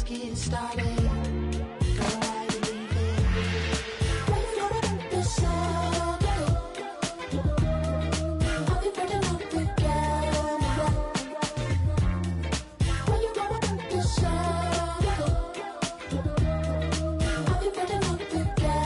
get started. Go ahead and leave it. When you know that the sun, I'll be putting up the camera. When you know that the sun, I'll be putting up the camera.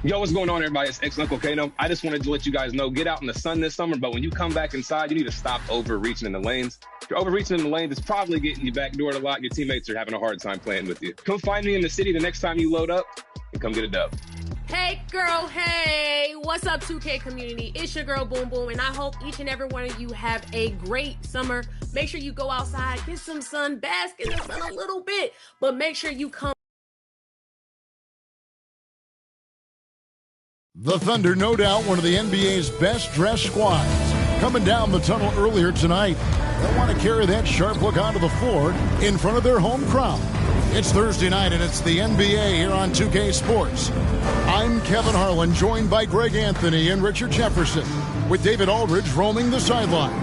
Yo, what's going on, everybody? It's Uncle Kano. I just wanted to let you guys know, get out in the sun this summer, but when you come back inside, you need to stop overreaching in the lanes. If you're overreaching in the lanes, it's probably getting you backdoored a lot. Your teammates are having a hard time playing with you. Come find me in the city the next time you load up and come get a dub. Hey girl, hey, what's up 2K community? It's your girl Boom Boom, and I hope each and every one of you have a great summer. Make sure you go outside, get some sun, bask in the sun a little bit, but make sure you come. The Thunder, no doubt, one of the NBA's best-dressed squads. Coming down the tunnel earlier tonight. They'll want to carry that sharp look onto the floor in front of their home crowd. It's Thursday night, and it's the NBA here on 2K Sports. I'm Kevin Harlan, joined by Greg Anthony and Richard Jefferson, with David Aldridge roaming the sideline.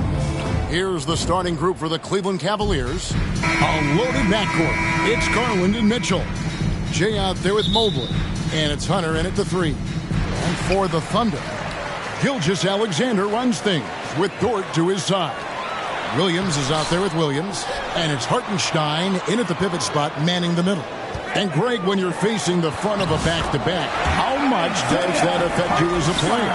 Here's the starting group for the Cleveland Cavaliers. A loaded backcourt. It's Garland and Mitchell. Jay out there with Mobley. And it's Hunter in at the 3. And for the Thunder, Gilgeous-Alexander runs things with Dort to his side. Williams is out there with Williams, and it's Hartenstein in at the pivot spot, manning the middle. And Greg, when you're facing the front of a back-to-back, how much does that affect you as a player?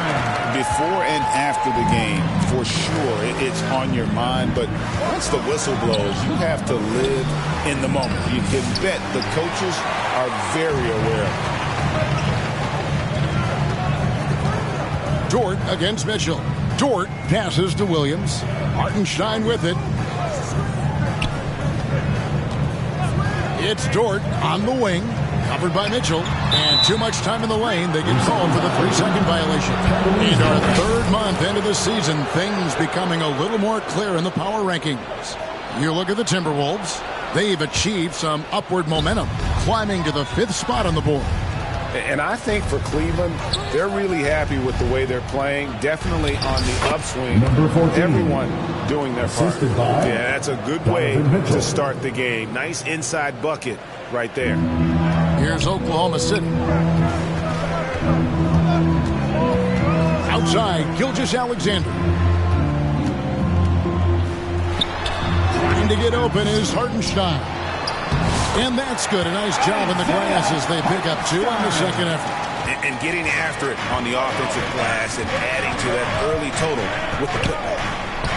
Before and after the game, for sure, it's on your mind. But once the whistle blows, you have to live in the moment. You can bet the coaches are very aware of it. Dort against Mitchell. Dort passes to Williams. Hartenstein with it. It's Dort on the wing, covered by Mitchell. And too much time in the lane. They get called for the 3-second violation. In our third month into the season, things becoming a little more clear in the power rankings. You look at the Timberwolves. They've achieved some upward momentum, climbing to the 5th spot on the board. And I think for Cleveland, they're really happy with the way they're playing. Definitely on the upswing. Everyone doing their part. Yeah, that's a good way to start the game. Nice inside bucket right there. Here's Oklahoma City. Outside, Gilgeous-Alexander. Trying to get open is Hartenstein. And that's good. A nice job in the glass as they pick up 2 on the second effort. And getting after it on the offensive glass and adding to that early total with the putback.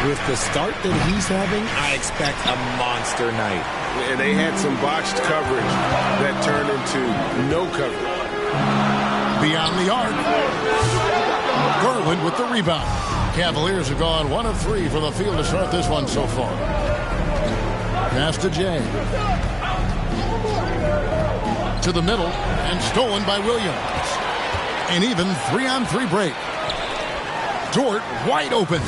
With the start that he's having, I expect a monster night. And they had some botched coverage that turned into no coverage. Beyond the arc. Garland with the rebound. Cavaliers have gone 1 of 3 from the field to start this one so far. Pass to Jay. To the middle, and stolen by Williams. An even 3-on-3 break. Dort wide open.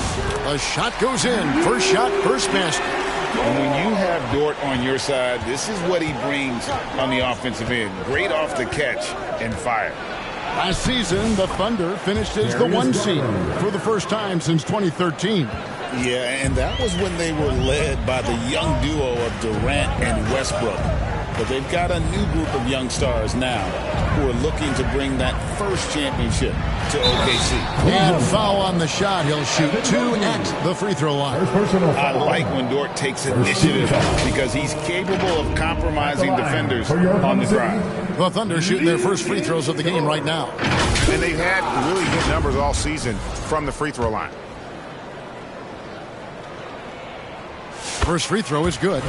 A shot goes in. First shot, first basket. And when you have Dort on your side, this is what he brings on the offensive end. Great off the catch and fire. Last season, the Thunder finished as the 1 seed for the first time since 2013. Yeah, and that was when they were led by the young duo of Durant and Westbrook. But they've got a new group of young stars now who are looking to bring that first championship to OKC. And foul on the shot. He'll shoot 2 at the free throw line. I like when Dort takes initiative because he's capable of compromising defenders on the drive. The Thunder shooting their first free throws of the game right now. And they've had really good numbers all season from the free throw line. First free throw is good.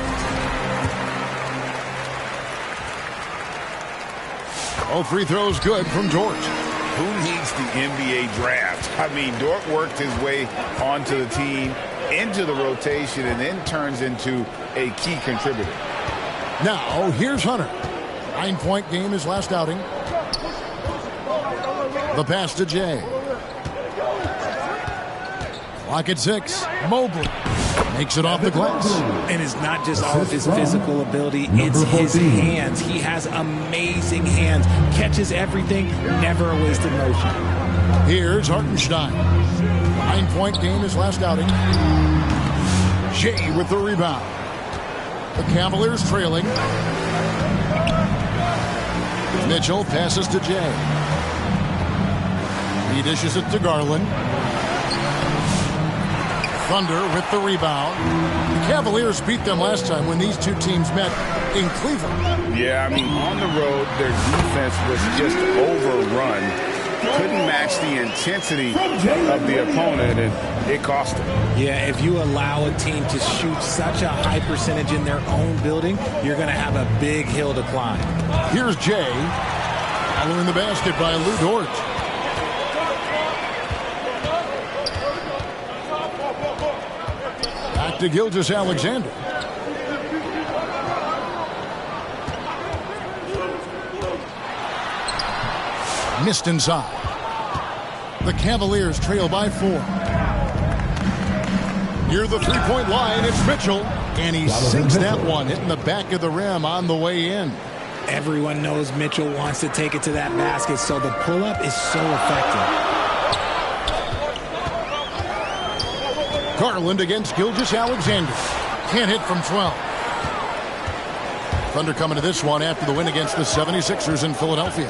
All free throws good from Dort. Who needs the NBA draft? I mean, Dort worked his way onto the team, into the rotation, and then turns into a key contributor. Now, here's Hunter. 9-point game his last outing. The pass to Jay. Clock at 6. Mobley makes it off the glass. And it's not just all of his physical ability, it's his hands. He has amazing hands. Catches everything, never a wasted motion. Here's Hartenstein. 9-point game his last outing. Jay with the rebound. The Cavaliers trailing. Mitchell passes to Jay. He dishes it to Garland. Thunder with the rebound. The Cavaliers beat them last time when these two teams met in Cleveland. Yeah, I mean, on the road, their defense was just overrun. Couldn't match the intensity of the opponent, and it cost them. Yeah, if you allow a team to shoot such a high percentage in their own building, you're going to have a big hill to climb. Here's Jay. Following the basket by Lou Dort. Back to Gilgeous-Alexander. Missed inside. The Cavaliers trail by 4. Near the three-point line, it's Mitchell. And he sinks that one, hitting the back of the rim on the way in. Everyone knows Mitchell wants to take it to that basket, so the pull-up is so effective. Garland against Gilgeous-Alexander. Can't hit from 12. Thunder coming to this one after the win against the 76ers in Philadelphia.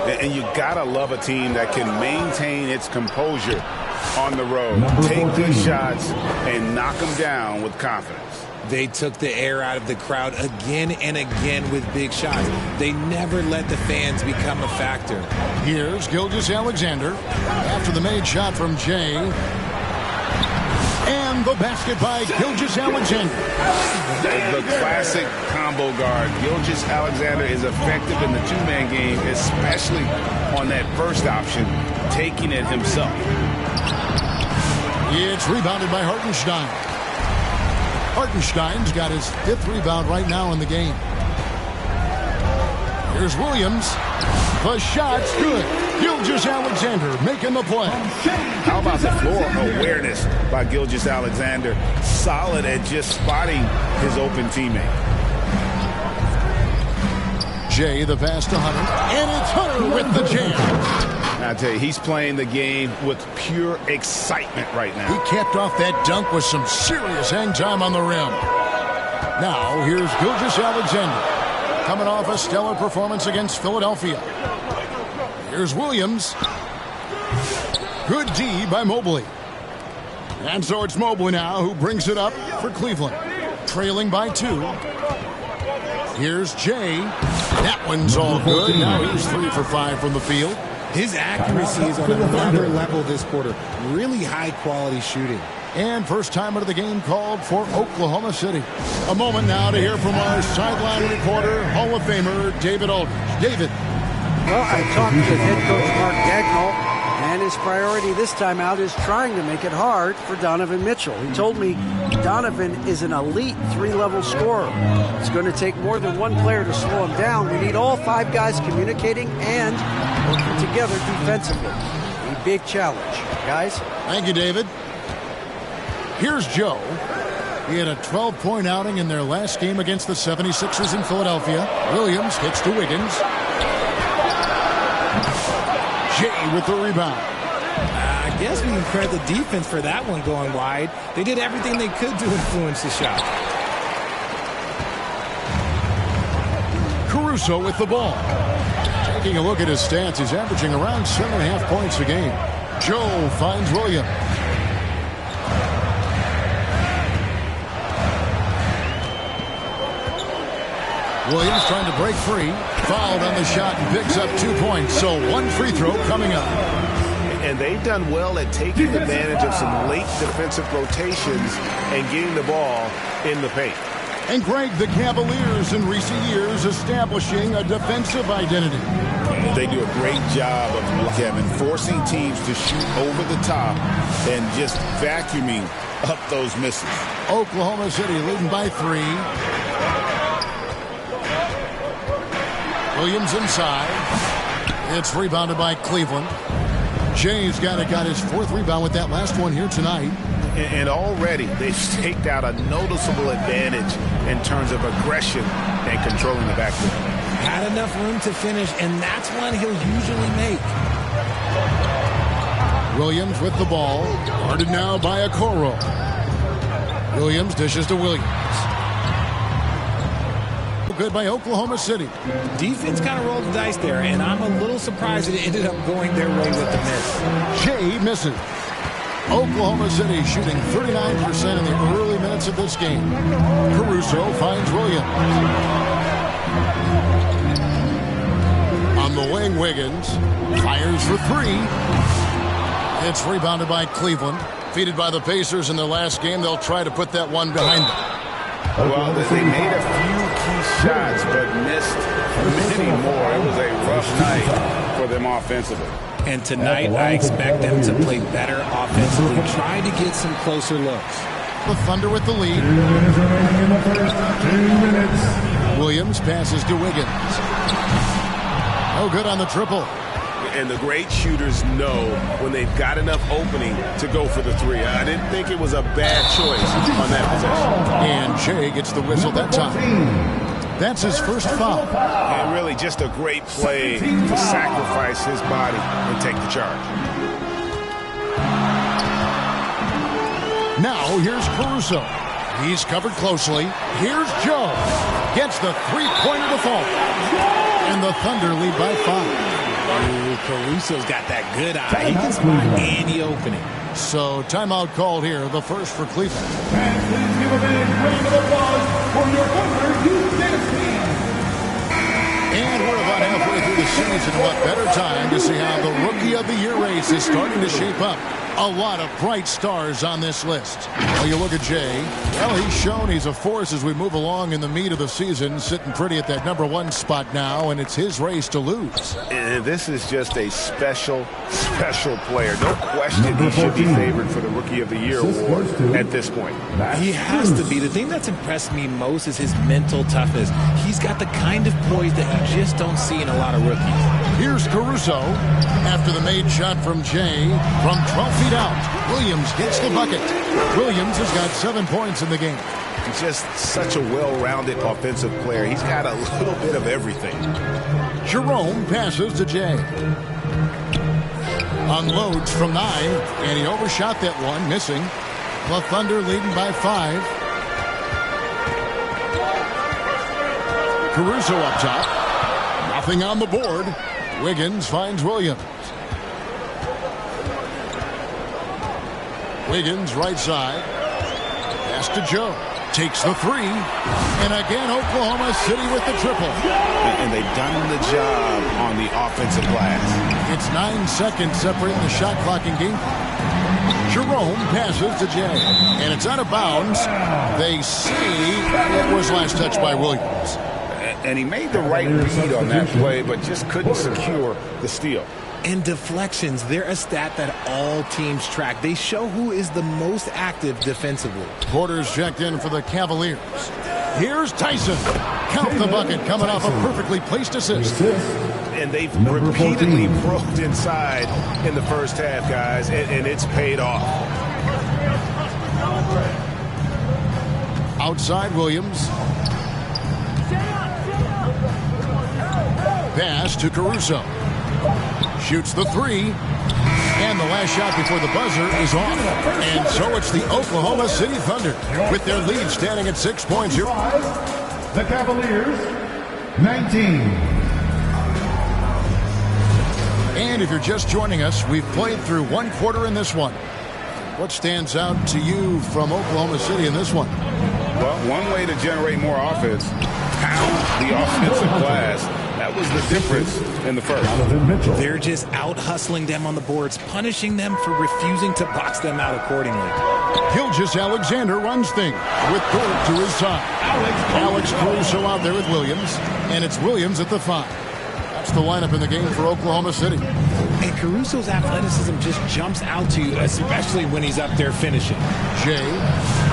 And you gotta love a team that can maintain its composure on the road. Take good shots and knock them down with confidence. They took the air out of the crowd again and again with big shots. They never let the fans become a factor. Here's Gilgeous-Alexander after the made shot from Jay. And the basket by Gilgeous-Alexander. The classic combo guard. Gilgeous-Alexander is effective in the two-man game, especially on that first option, taking it himself. It's rebounded by Hartenstein. Hartenstein's got his 5th rebound right now in the game. Here's Williams. The shot's good. Gilgeous-Alexander making the play. How about the floor awareness by Gilgeous-Alexander? Solid at just spotting his open teammate. Jay, the pass to Hunter. And it's Hunter with the jam. I tell you, he's playing the game with pure excitement right now. He capped off that dunk with some serious hang time on the rim. Now, here's Gilgeous-Alexander, coming off a stellar performance against Philadelphia. Here's Williams. Good D by Mobley. And so it's Mobley now who brings it up for Cleveland. Trailing by 2. Here's Jay. That one's all good. Now he's 3 for 5 from the field. His accuracy is on another level this quarter. Really high-quality shooting. And first time out of the game called for Oklahoma City. A moment now to hear from our sideline reporter, Hall of Famer David Aldridge. David. Well, I talked to head coach Mark Dagnall, and his priority this time out is trying to make it hard for Donovan Mitchell. He told me Donovan is an elite 3-level scorer. It's going to take more than one player to slow him down. We need all 5 guys communicating and working together defensively. A big challenge, guys. Thank you, David. Here's Joe. He had a 12-point outing in their last game against the 76ers in Philadelphia. Williams hits to Wiggins. Jay with the rebound. I guess we can credit the defense for that one going wide. They did everything they could to influence the shot. Caruso with the ball. Taking a look at his stats, he's averaging around 7.5 points a game. Joe finds Williams. Williams trying to break free. Fouled on the shot and picks up 2 points. So one free throw coming up. And they've done well at taking advantage of some late defensive rotations and getting the ball in the paint. And Greg, the Cavaliers in recent years establishing a defensive identity. They do a great job of, Kevin, forcing teams to shoot over the top and just vacuuming up those misses. Oklahoma City leading by 3. Williams inside. It's rebounded by Cleveland. Jay's got his 4th rebound with that last one here tonight. And already they've staked out a noticeable advantage in terms of aggression and controlling the backcourt. Had enough room to finish, and that's one he'll usually make. Williams with the ball. Guarded now by Okoro. Williams dishes to Williams. Good by Oklahoma City. Defense kind of rolled the dice there, and I'm a little surprised that it ended up going their way with the miss. Jay misses. Oklahoma City shooting 39% in the early minutes of this game. Caruso finds Williams. On the wing, Wiggins fires for 3. It's rebounded by Cleveland. Defeated by the Pacers in their last game, they'll try to put that one behind them. Well, they made a few key shots, but missed many more. It was a rough night for them offensively. And tonight, I expect them to play better offensively, try to get some closer looks. The Thunder with the lead. Williams passes to Wiggins. No good on the triple. And the great shooters know when they've got enough opening to go for the 3. I didn't think it was a bad choice on that possession. And Jay gets the whistle that time. That's his first foul. And really just a great play to sacrifice his body and take the charge. Now here's Caruso. He's covered closely. Here's Joe. Gets the three-pointer to fall. And the Thunder lead by 5. Ooh, Caruso's got that good eye. He can spot any opening. So timeout called here, the first for Cleveland. And please give a big round of applause for your Thunder Youth Dance Team. And we're about halfway through the season. What better time to see how the Rookie of the Year race is starting to shape up. A lot of bright stars on this list. Well, you look at Jay. Well, he's shown he's a force as we move along in the meat of the season, sitting pretty at that #1 spot now, and it's his race to lose. And this is just a special player. No question he should be favored for the Rookie of the Year award at this point. He has to be. The thing that's impressed me most is his mental toughness. He's got the kind of poise that you just don't see in a lot of rookies. Here's Caruso. After the made shot from Jay, from 12 feet out, Williams gets the bucket. Williams has got 7 points in the game. He's just such a well-rounded offensive player. He's got a little bit of everything. Jerome passes to Jay. Unloads from 9, and he overshot that one, missing. The Thunder leading by 5. Caruso up top. Nothing on the board. Wiggins finds Williams. Wiggins right side. Pass to Joe. Takes the 3. And again, Oklahoma City with the triple. And they've done the job on the offensive glass. It's 9 seconds separating the shot clock in game. Jerome passes to Jay. And it's out of bounds. They say it was last touched by Williams. And he made the right read on that play, but just couldn't secure the steal. And deflections, they're a stat that all teams track. They show who is the most active defensively. Porter's checked in for the Cavaliers. Here's Tyson. Count the bucket coming off a perfectly placed assist. And they've repeatedly probed inside in the first half, guys, and it's paid off. Outside Williams. Pass to Caruso. Shoots the three. And the last shot before the buzzer is off. And so it's the Oklahoma City Thunder with their lead standing at 6 points. The Cavaliers, 19. And if you're just joining us, we've played through one quarter in this one. What stands out to you from Oklahoma City in this one? Well, one way to generate more offense, pound the offensive glass. That was the difference in the first. They're just out-hustling them on the boards, punishing them for refusing to box them out accordingly. Gilgeous-Alexander runs things with Dort to his side. Alex Caruso out there with Williams, and it's Williams at the 5. That's the lineup in the game for Oklahoma City. And Caruso's athleticism just jumps out to you, especially when he's up there finishing. Jay,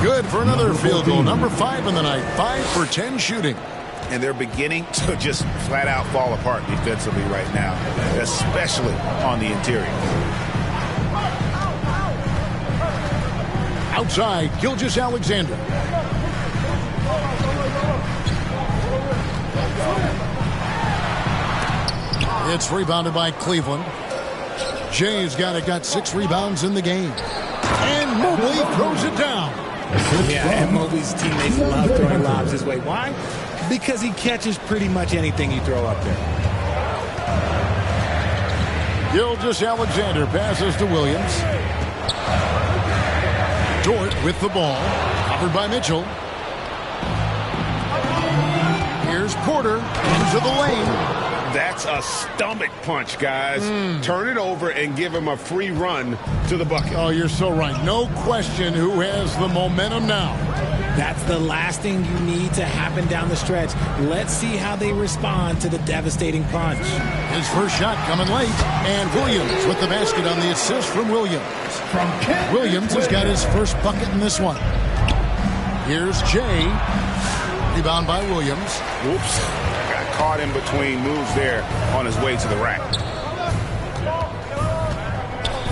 good for another field goal. Number 5 in the night, 5 for 10 shooting. And they're beginning to just flat out fall apart defensively right now, especially on the interior. Outside, Gilgeous-Alexander. It's rebounded by Cleveland. Jay's got 6 rebounds in the game. And Mobley throws it down. Yeah, and Mobley's teammates love throwing lobs his way. Why? Because he catches pretty much anything you throw up there. Gilgeous-Alexander passes to Williams. Dort with the ball. Covered by Mitchell. Here's Porter into the lane. That's a stomach punch, guys. Turn it over and give him a free run to the bucket. Oh, you're so right. No question who has the momentum now. That's the last thing you need to happen down the stretch. Let's see how they respond to the devastating punch. His first shot coming late. And Williams with the basket on the assist from Williams. Williams has got his first bucket in this one. Here's Jay. Rebound by Williams. Whoops. Got caught in between moves there on his way to the rack.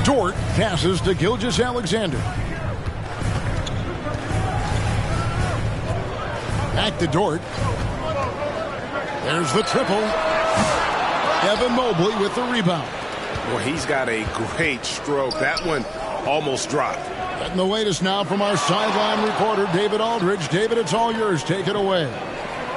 Dort passes to Gilgeous-Alexander. Back to Dort. There's the triple. Evan Mobley with the rebound. Well, he's got a great stroke. That one almost dropped. And the latest now from our sideline reporter, David Aldridge. David, it's all yours. Take it away.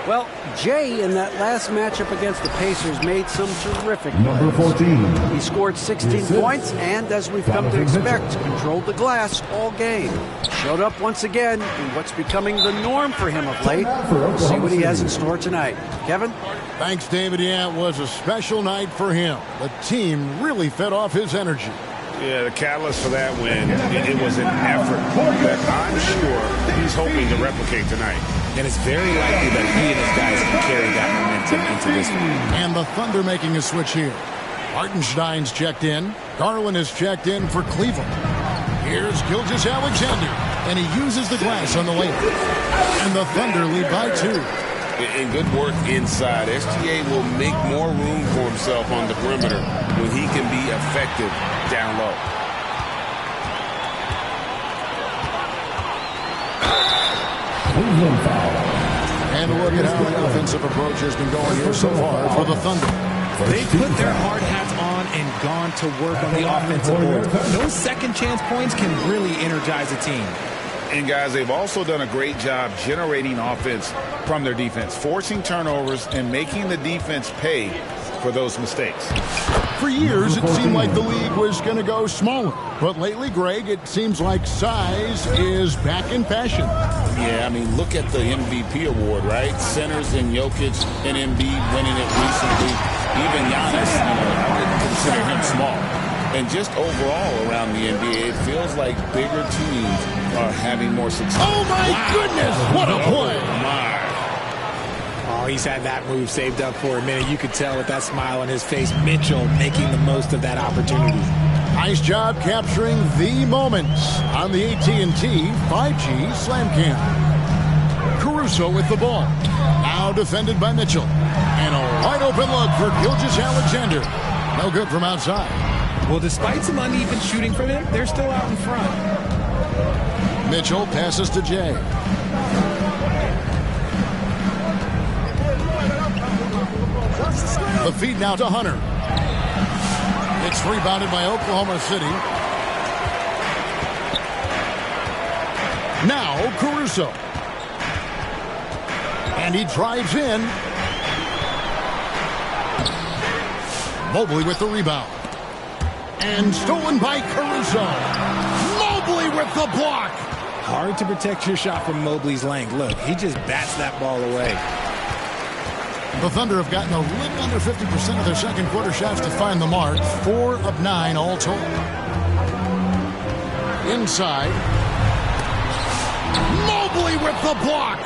Well, Jay in that last matchup against the Pacers made some terrific Number plays. 14. He scored 16 points and, as we've come to expect, controlled the glass all game. Showed up once again in what's becoming the norm for him of late. We'll see what he has in store tonight. Kevin? Thanks, David. Yeah, it was a special night for him. The team really fed off his energy. Yeah, the catalyst for that win, it was an effort that I'm sure he's hoping to replicate tonight. And it's very likely that he and his guys can carry that momentum into this one. And the Thunder making a switch here. Hartenstein's checked in. Garland is checked in for Cleveland. Here's Gilgeous-Alexander, and he uses the glass on the layup. And the Thunder lead by 2. And good work inside. SGA will make more room for himself on the perimeter when he can be effective down low. And look at how the offensive approach has been going here so far for the Thunder. They put their hard hats on and gone to work on the offensive board. Those second chance points can really energize a team. And, guys, they've also done a great job generating offense from their defense, forcing turnovers and making the defense pay for those mistakes. For years, it seemed like the league was going to go smaller. But lately, Greg, it seems like size is back in fashion. Yeah, I mean, look at the MVP award, right? Centers and Jokic and Embiid winning it recently. Even Giannis, I wouldn't consider him small. And just overall around the NBA, it feels like bigger teams are having more success. Oh, my goodness! What a play! Oh, he's had that move saved up for a minute. You could tell with that smile on his face. Mitchell making the most of that opportunity. Nice job capturing the moments on the AT&T 5G Slam Cam. Caruso with the ball. Now defended by Mitchell. And a wide open look for Gilgeous-Alexander. No good from outside. Well, despite some uneven shooting for them, they're still out in front. Mitchell passes to Jay. The feed now to Hunter. It's rebounded by Oklahoma City. Now Caruso. And he drives in. Mobley with the rebound. And stolen by Caruso. Mobley with the block. Hard to protect your shot from Mobley's length. Look, he just bats that ball away. The Thunder have gotten a little under 50% of their second quarter shots to find the mark. 4 of 9 all told. Inside. Mobley with the block.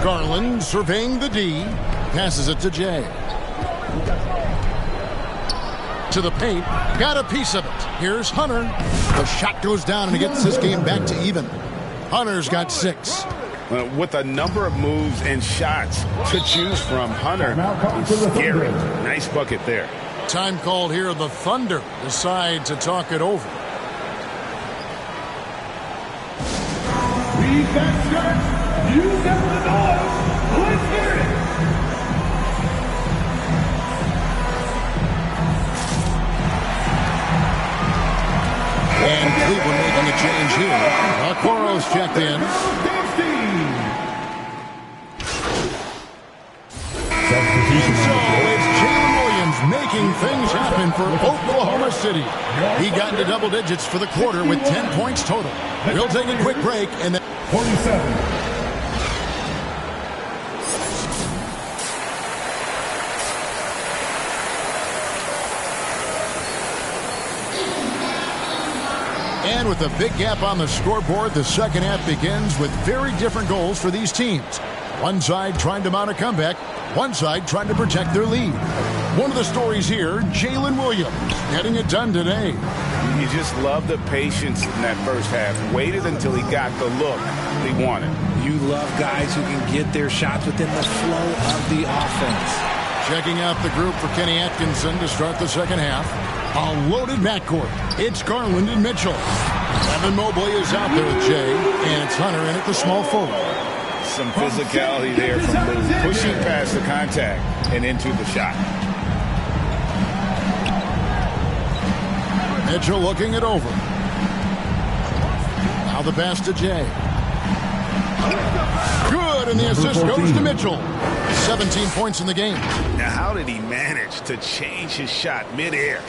Garland surveying the D. Passes it to Jay. To the paint. Got a piece of it. Here's Hunter. The shot goes down and he gets this game back to even. Hunter's got 6. With a number of moves and shots to choose from, Hunter is scary. Nice bucket there. Time called here. The Thunder decide to talk it over. Lead that stretch. You set the noise. Let's hear it. And Cleveland making a change here. Okoro's checked in. So it's Jalen Williams making things happen for Oklahoma City. He got into double digits for the quarter with 10 points total. We'll take a quick break and then 47. And with a big gap on the scoreboard, the second half begins with very different goals for these teams. One side trying to mount a comeback, one side trying to protect their lead. One of the stories here, Jalen Williams, getting it done today. You just love the patience in that first half. Waited until he got the look he wanted. You love guys who can get their shots within the flow of the offense. Checking out the group for Kenny Atkinson to start the second half. A loaded backcourt. It's Garland and Mitchell. Evan Mobley is out there with Jay, and it's Hunter in at the small forward. Some physicality there from Lou, pushing past the contact and into the shot. Mitchell looking it over. Now the pass to Jay. Good, and the assist goes to Mitchell. 17 points in the game. Now, how did he manage to change his shot midair?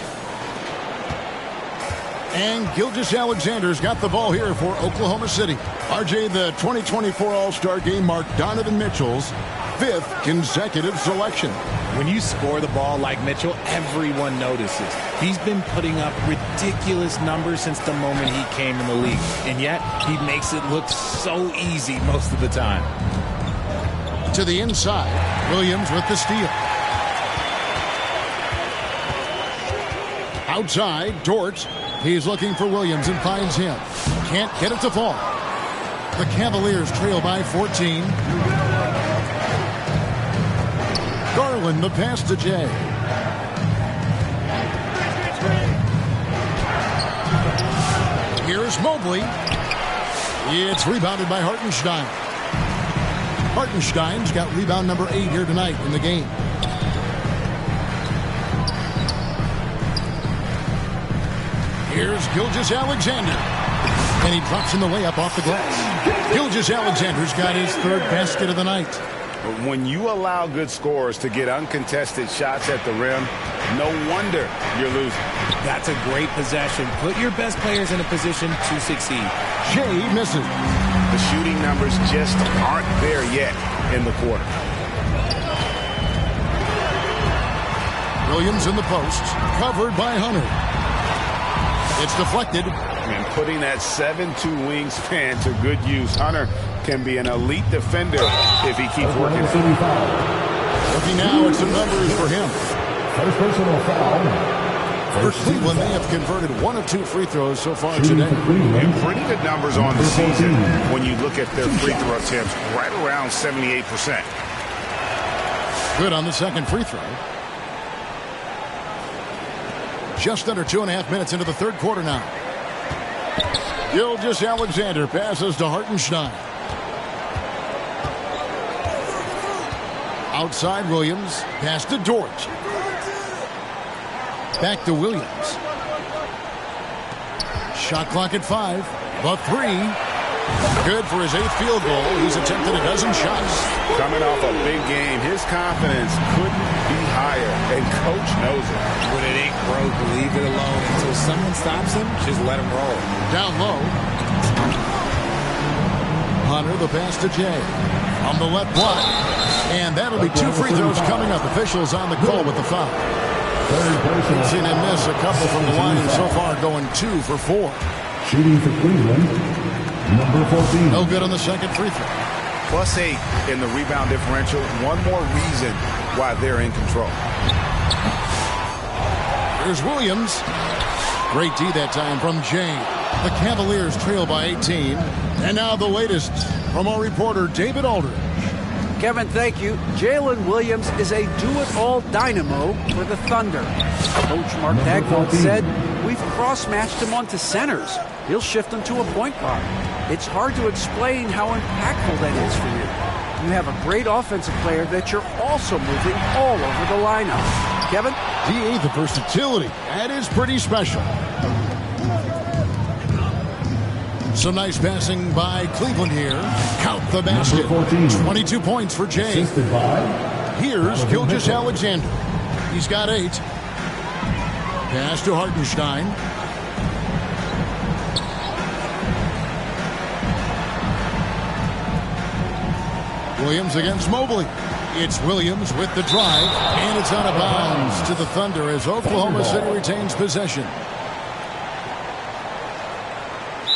And Gilgeous-Alexander's got the ball here for Oklahoma City. RJ, the 2024 All-Star Game marked Donovan Mitchell's 5th consecutive selection. When you score the ball like Mitchell, everyone notices. He's been putting up ridiculous numbers since the moment he came in the league. And yet, he makes it look so easy most of the time. To the inside, Williams with the steal. Outside, Dort. He's looking for Williams and finds him. Can't get it to fall. The Cavaliers trail by 14. Garland, the pass to Jay. Here's Mobley. It's rebounded by Hartenstein. Hartenstein's got rebound number 8 here tonight in the game. Here's Gilgeous-Alexander. And he drops in the layup off the glass. Gilgeous-Alexander's got his 3rd basket of the night. But when you allow good scorers to get uncontested shots at the rim, no wonder you're losing. That's a great possession. Put your best players in a position to succeed. Jay misses. The shooting numbers just aren't there yet in the quarter. Williams in the post, covered by Hunter. It's deflected. And putting that 7'2" wingspan to good use, Hunter can be an elite defender if he keeps working. Looking now at some numbers for him. First personal foul. For Cleveland, they have converted 1 of 2 free throws so far today. And pretty good numbers on the season when you look at their free throw attempts, right around 78%. Good on the second free throw. Just under 2.5 minutes into the third quarter now. Gilgeous-Alexander passes to Hartenstein. Outside Williams. Pass to Dort. Back to Williams. Shot clock at 5. The 3. Good for his 8th field goal. He's attempted a dozen shots. Coming off a big game, his confidence couldn't be higher, and coach knows it. When it ain't broke, leave it alone. Until someone stops him, just let him roll. Down low. Hunter, the pass to Jay. On the left block. And that'll be 2 free throws coming up. Officials on the call with the foul. We've seen him miss a couple from the line, and so far going 2 for 4. Shooting for Cleveland, number 14. No good on the second free throw. +8 in the rebound differential. One more reason why they're in control. Here's Williams. Great D that time from Jay. The Cavaliers trail by 18. And now the latest from our reporter, David Aldridge. Kevin, thank you. Jalen Williams is a do-it-all dynamo for the Thunder. Coach Mark Dagnall said, we've cross-matched him onto centers. He'll shift him to a point guard. It's hard to explain how impactful that is for you. You have a great offensive player that you're also moving all over the lineup. Kevin? DA, the versatility. That is pretty special. Some nice passing by Cleveland here. Count the basket. 22 points for Jay. Here's Gilgeous Alexander. He's got 8. Pass to Hartenstein. Williams against Mobley. It's Williams with the drive, and it's out of bounds to the Thunder as Oklahoma City retains possession.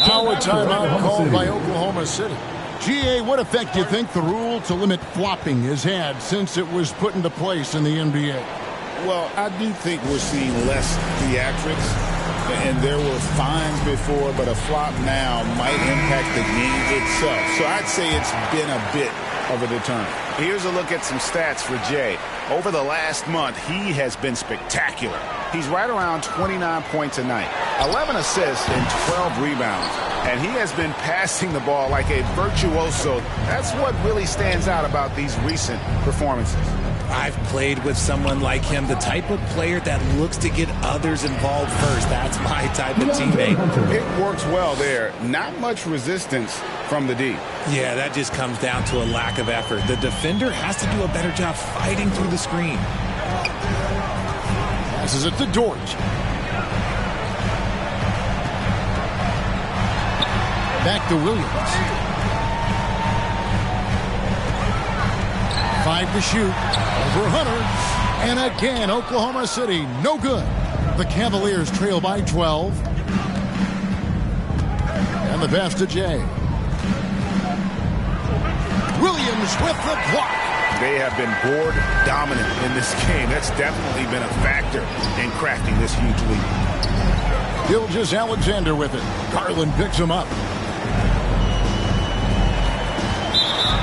Now a timeout called by Oklahoma City. GA, what effect do you think the rule to limit flopping has had since it was put into place in the NBA? Well, I do think we're seeing less theatrics. And there were fines before, but a flop now might impact the game itself. So I'd say it's been a bit of a deterrent. Here's a look at some stats for Jay. Over the last month, he has been spectacular. He's right around 29 points a night, 11 assists, and 12 rebounds. And he has been passing the ball like a virtuoso. That's what really stands out about these recent performances. I've played with someone like him, the type of player that looks to get others involved first. That's my type of teammate. It works well there. Not much resistance from the D. Yeah, that just comes down to a lack of effort. The defender has to do a better job fighting through the screen. Passes it to Dort. Back to Williams. 5 to shoot. Over Hunter. And again, Oklahoma City, no good. The Cavaliers trail by 12. And the pass to Jay. Williams with the block. They have been board dominant in this game. That's definitely been a factor in crafting this huge lead. Gilgeous Alexander with it. Garland picks him up.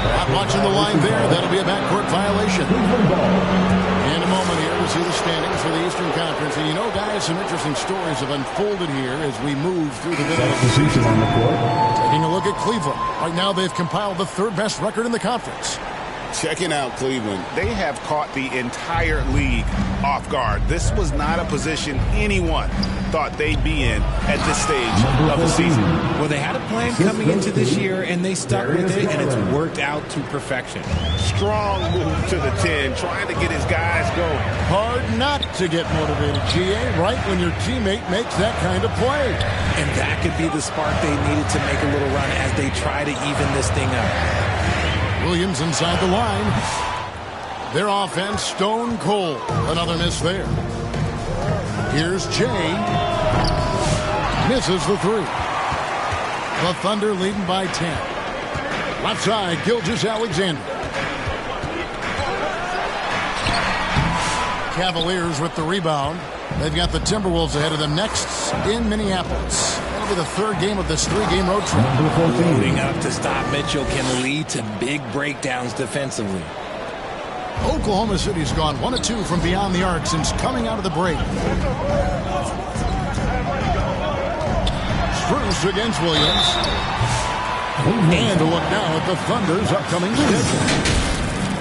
Not watching the line there. That'll be a backcourt violation. In a moment here, we'll see the standings for the Eastern Conference. And you know, guys, some interesting stories have unfolded here as we move through the middle of the season. Taking a look at Cleveland. Right now, they've compiled the 3rd best record in the conference. Checking out Cleveland, they have caught the entire league off guard. This was not a position anyone thought they'd be in at this stage of the season. Well, they had a plan coming into this year, and they stuck with it, and it's worked out to perfection. Strong move to the 10, trying to get his guys going. Hard not to get motivated, GA, right when your teammate makes that kind of play. And that could be the spark they needed to make a little run as they try to even this thing up. Williams inside the line. Their offense stone cold. Another miss there. Here's Jay. Misses the 3. The Thunder leading by 10. Left side, Gilgeous Alexander. Cavaliers with the rebound. They've got the Timberwolves ahead of them next in Minneapolis. That'll be the 3rd game of this 3-game road trip. Loading up to stop Mitchell can lead to big breakdowns defensively. Oklahoma City's gone 1 of 2 from beyond the arc since coming out of the break. Spruce against Williams. And a look now at the Thunder's upcoming schedule.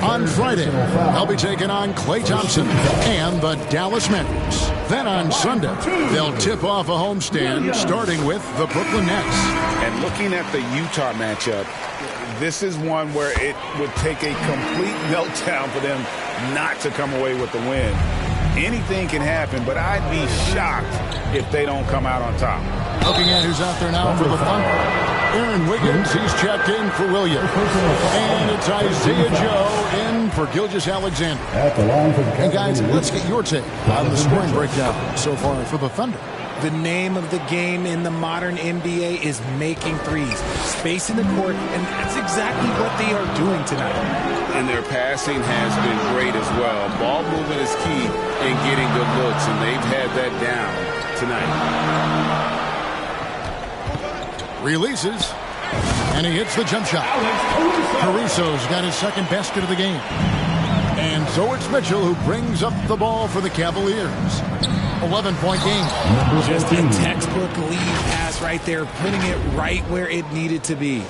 On Friday, they'll be taking on Klay Thompson and the Dallas Mavericks. Then on Sunday, they'll tip off a homestand starting with the Brooklyn Nets. And looking at the Utah matchup, this is one where it would take a complete meltdown for them not to come away with the win. Anything can happen, but I'd be shocked if they don't come out on top. Looking at who's out there now for the Thunder. Aaron Wiggins, he's checked in for Williams. And it's Isaiah Joe in for Gilgeous-Alexander. And guys, let's get your take on the scoring breakdown so far for the Thunder. The name of the game in the modern NBA is making threes, spacing the court, and that's exactly what they are doing tonight. And their passing has been great as well. Ball movement is key in getting good looks, and they've had that down tonight. Releases, and he hits the jump shot. Caruso's got his second basket of the game. And so it's Mitchell who brings up the ball for the Cavaliers. 11-point game. Just a textbook lead pass right there, putting it right where it needed to be.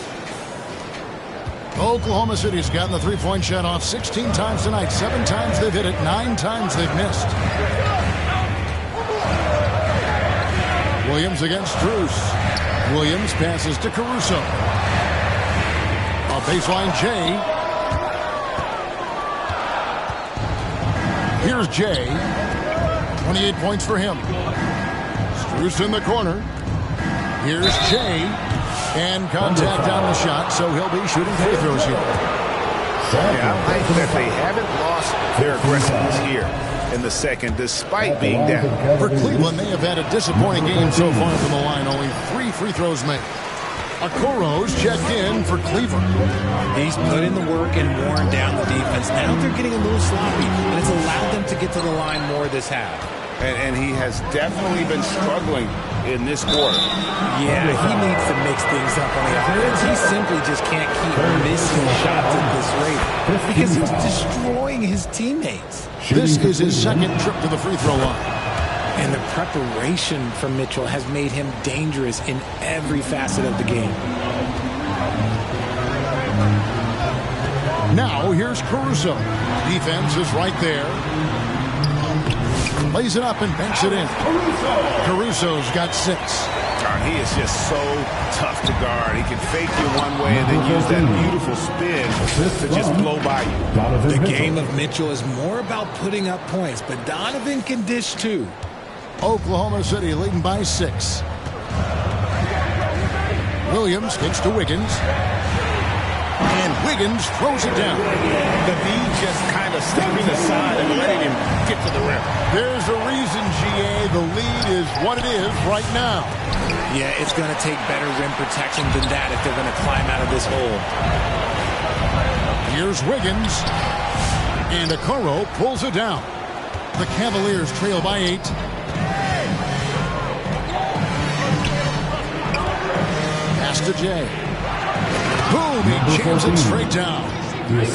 Oklahoma City's gotten the three-point shot off 16 times tonight. 7 times they've hit it, 9 times they've missed. Williams against Strus. Williams passes to Caruso. A baseline Jay. Here's Jay. 28 points for him. Strus in the corner. Here's Jay. And contact on the shot, so he'll be shooting free throws here. Yeah, I like that they haven't lost their aggressiveness here in the second, despite being down. For Cleveland, they have had a disappointing game so far from the line. Only 3 free throws made. Okoro's checked in for Cleveland. He's put in the work and worn down the defense. Now they're getting a little sloppy, and it's allowed them to get to the line more this half. And he has definitely been struggling in this quarter. Yeah, he needs to mix things up on the offense. He simply just can't keep missing shots at this rate because he's destroying his teammates. This is his second trip to the free throw line. And the preparation from Mitchell has made him dangerous in every facet of the game. Now here's Caruso. Defense is right there. Lays it up and banks it in. Caruso's got 6. He is just so tough to guard. He can fake you one way and then use that beautiful spin to just blow by you. The game of Mitchell is more about putting up points, but Donovan can dish too. Oklahoma City leading by 6. Williams gets to Wiggins. And Wiggins throws it down. The D just kind of stepping aside and letting him get to the rim. There's a reason, GA, the lead is what it is right now. Yeah, it's going to take better rim protection than that if they're going to climb out of this hole. Here's Wiggins. And Okoro pulls it down. The Cavaliers trail by 8. Pass to Jay. Boom, he jams it straight down.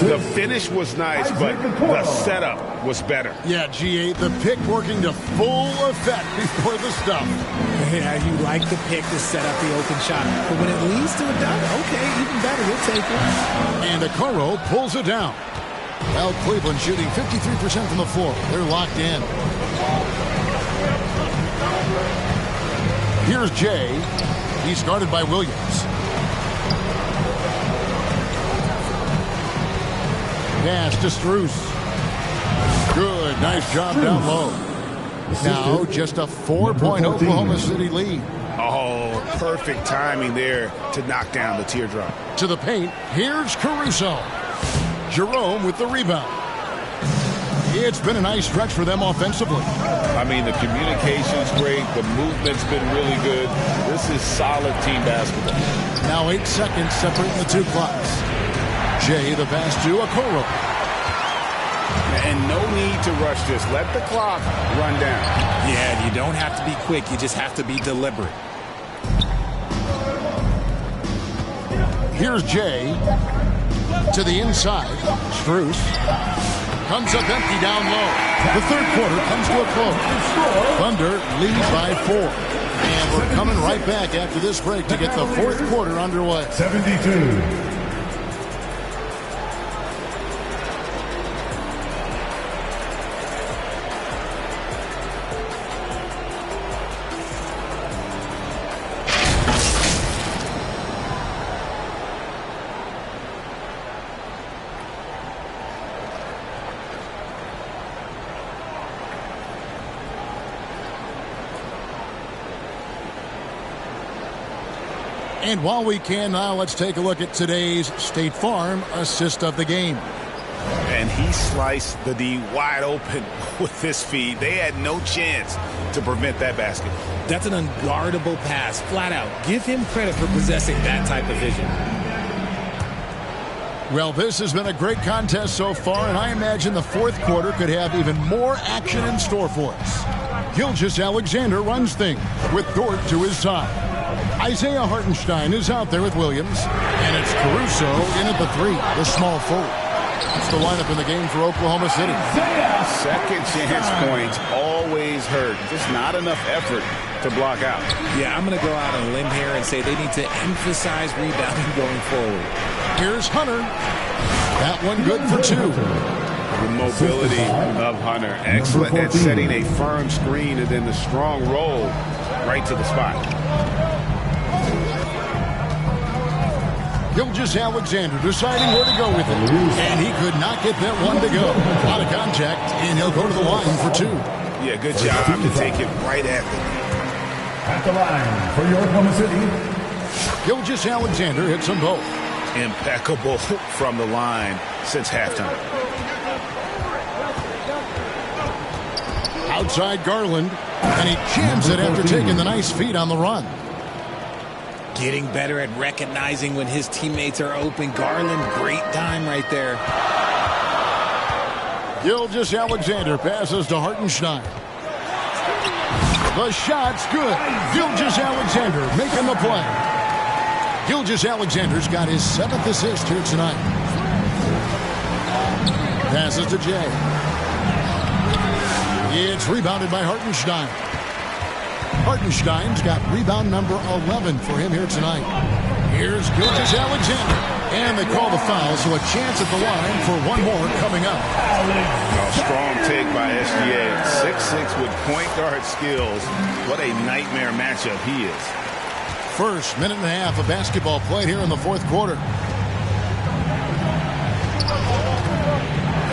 The finish was nice, but the setup was better. Yeah, GA, the pick working to full effect before the stuff. Yeah, you like the pick to set up the open shot. But when it leads to a dunk, okay, even better, we'll take it. And Okoro pulls it down. Well, Cleveland shooting 53% from the floor. They're locked in. Here's Jay. He's guarded by Williams. Pass to Strus. Good, nice job down low. Now just a 4-point Oklahoma City lead. Oh, perfect timing there to knock down the teardrop. To the paint, here's Caruso. Jerome with the rebound. It's been a nice stretch for them offensively. I mean, the communication's great. The movement's been really good. This is solid team basketball. Now 8 seconds separating the two clocks. Jay, the pass to Okoro. And no need to rush this. Let the clock run down. Yeah, you don't have to be quick. You just have to be deliberate. Here's Jay. To the inside. Strus. Comes up empty down low. The third quarter comes to a close. Thunder leads by 4. And we're coming right back after this break to get the fourth quarter underway. 72. And while we can now, let's take a look at today's State Farm assist of the game. And he sliced the D wide open with his feet. They had no chance to prevent that basket. That's an unguardable pass, flat out. Give him credit for possessing that type of vision. Well, this has been a great contest so far, and I imagine the fourth quarter could have even more action in store for us. Gilgeous-Alexander runs things with Dort to his side. Isaiah Hartenstein is out there with Williams, and it's Caruso in at the three, the small forward. That's the lineup in the game for Oklahoma City. Second chance points always hurt. Just not enough effort to block out. Yeah, I'm going to go out on a limb here and say they need to emphasize rebounding going forward. Here's Hunter. That one good for two. The mobility of Hunter. Excellent at setting a firm screen and then the strong roll right to the spot. Gilgeous-Alexander deciding where to go with it. And he could not get that one to go. Out of contact, and he'll go to the line for two. Yeah, good job to take it right at them. At the line for your Oklahoma City. Gilgeous-Alexander hits them both. Impeccable from the line since halftime. Outside Garland, and he jams it after taking the nice feed on the run. Getting better at recognizing when his teammates are open. Garland, great time right there. Gilgeous-Alexander passes to Hartenstein. The shot's good. Gilgeous-Alexander making the play. Gilgeous-Alexander's got his 7th assist here tonight. Passes to Jay. It's rebounded by Hartenstein. Hartenstein's got rebound number 11 for him here tonight. Here's Gilgeous-Alexander. And they call the foul, so a chance at the line for one more coming up. A strong take by SGA. 6'6" with point guard skills. What a nightmare matchup he is. First minute and a half of basketball played here in the fourth quarter.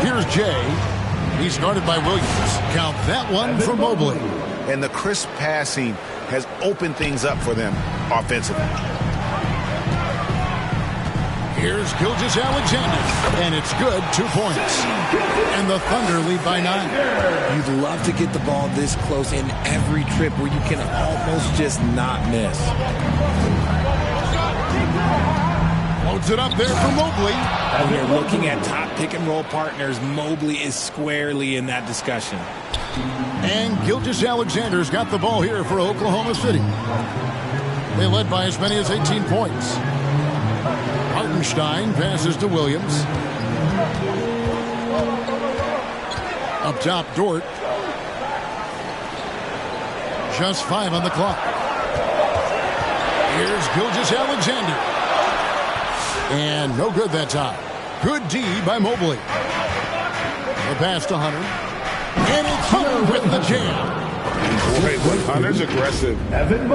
Here's Jay. He's guarded by Williams. Count that one for Mobley. And the crisp passing has opened things up for them offensively. Here's Gilgeous-Alexander, and it's good, 2 points. And the Thunder lead by 9. You'd love to get the ball this close in every trip where you can almost just not miss. Loads it up there for Mobley. When you're looking at top pick-and-roll partners, Mobley is squarely in that discussion. And Gilgeous-Alexander's got the ball here for Oklahoma City. They led by as many as 18 points. Hartenstein passes to Williams. Up top, Dort. Just 5 on the clock. Here's Gilgeous-Alexander. And no good that time. Good D by Mobley. The pass to Hunter. And it's Hunter with the jam. Boy, when Hunter's aggressive,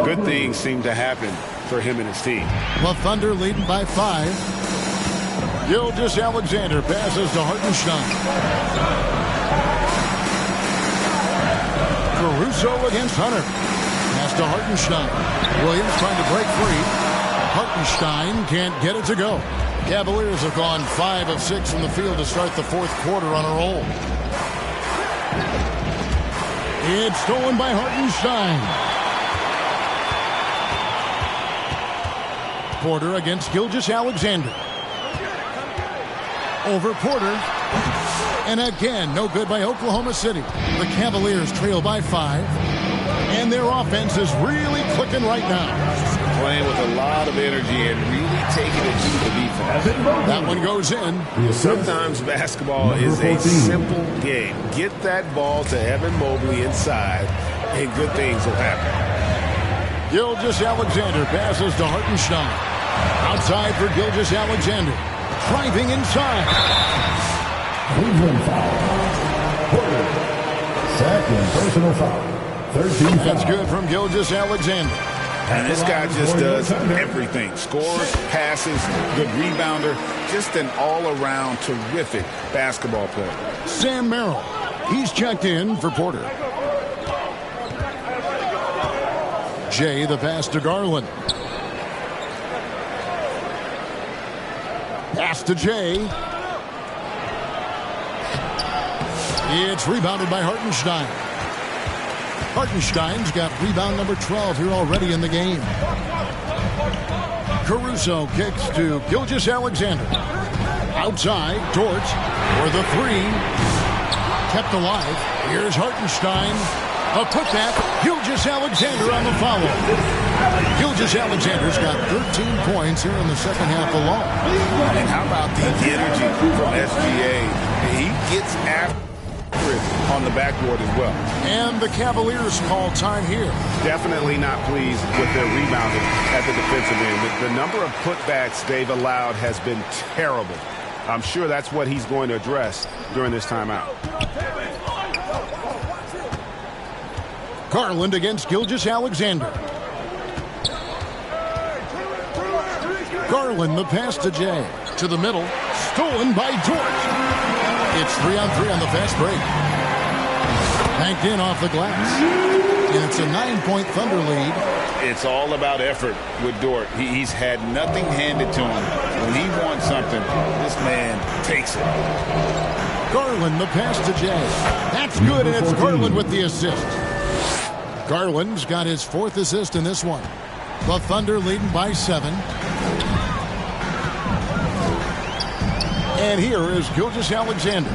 good things seem to happen for him and his team. The Thunder leading by 5. Gilgeous-Alexander passes to Hartenstein. Caruso against Hunter. Pass to Hartenstein. Williams trying to break free. Hartenstein can't get it to go. Cavaliers have gone 5 of 6 from the field to start the fourth quarter on a roll. It's stolen by Hartenstein. Porter against Gilgeous-Alexander. Over Porter. And again, no good by Oklahoma City. The Cavaliers trail by 5. And their offense is really clicking right now. Playing with a lot of energy and really taking it to the defense. That one goes in. Sometimes basketball is a simple game. Get that ball to Evan Mobley inside, and good things will happen. Gilgeous-Alexander passes to Hartenstein. Outside for Gilgeous-Alexander. Driving inside. Cleveland foul. Porter. Second personal foul. 13 That's foul. good from Gilgeous-Alexander. And this guy just does everything. Scores, passes, good rebounder. Just an all-around terrific basketball player. Sam Merrill. He's checked in for Porter. Jay, the pass to Garland. Pass to Jay. It's rebounded by Hartenstein. Hartenstein's got rebound number 12 here already in the game. Caruso kicks to Gilgeous-Alexander. Outside, Dort for the three. Kept alive. Here's Hartenstein. A putback. Gilgeous-Alexander on the follow. Gilgeous-Alexander's got 13 points here in the second half alone. And how about the energy from SGA? He gets after it on the backboard as well. And the Cavaliers call time here. Definitely not pleased with their rebounding at the defensive end. The number of putbacks they've allowed has been terrible. I'm sure that's what he's going to address during this timeout. Garland against Gilgeous-Alexander. Garland, the pass to Jay. To the middle. Stolen by Dort. It's 3-on-3 on the fast break. Banked in off the glass. And it's a 9-point Thunder lead. It's all about effort with Dort. He's had nothing handed to him. When he wants something, this man takes it. Garland, the pass to Jay. That's good, and it's Garland with the assist. Garland's got his 4th assist in this one. The Thunder leading by 7. And here is Gilgeous-Alexander.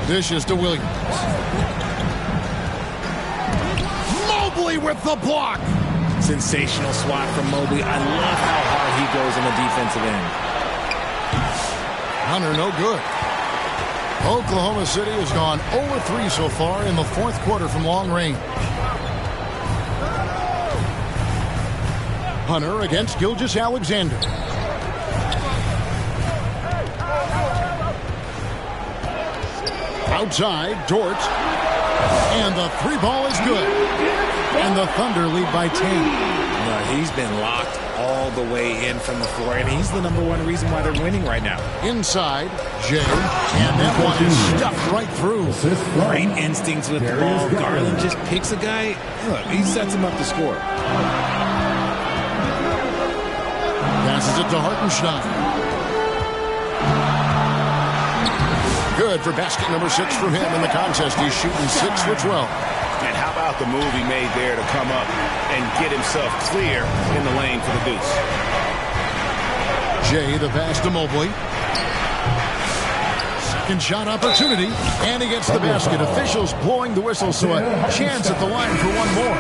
Dishes to Williams. Mobley with the block. Sensational swat from Mobley. I love how hard he goes on the defensive end. Hunter, no good. Oklahoma City has gone 0-3 so far in the 4th quarter from long range. Hunter against Gilgeous-Alexander. Outside, Dort. And the 3-ball is good. And the Thunder lead by 10. No, he's been locked all the way in from the floor, and he's the #1 reason why they're winning right now. Inside, Jay. And that one is stuffed right through. Great instincts with the ball. Garland just picks a guy. Look, he sets him up to score. Passes it to Hartenstein. Good for basket number 6 from him in the contest. He's shooting 6 for 12. And how about the move he made there to come up and get himself clear in the lane for the deuce? Jay, the pass to Mobley. Second shot opportunity, and he gets the basket. Officials blowing the whistle, so a chance at the line for one more.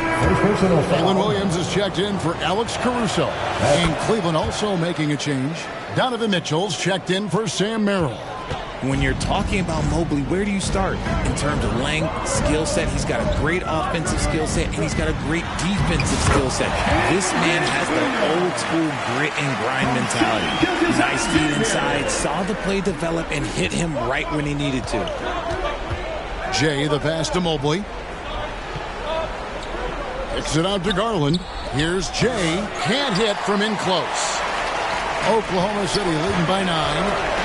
Jalen Williams is checked in for Alex Caruso. And Cleveland also making a change. Donovan Mitchell's checked in for Sam Merrill. When you're talking about Mobley, where do you start? In terms of length, skill set, he's got a great offensive skill set, and he's got a great defensive skill set. This man has the old school grit and grind mentality. Nice feed inside, saw the play develop, and hit him right when he needed to. Jay, the pass to Mobley. Kicks it out to Garland. Here's Jay. Can't hit from in close. Oklahoma City leading by 9.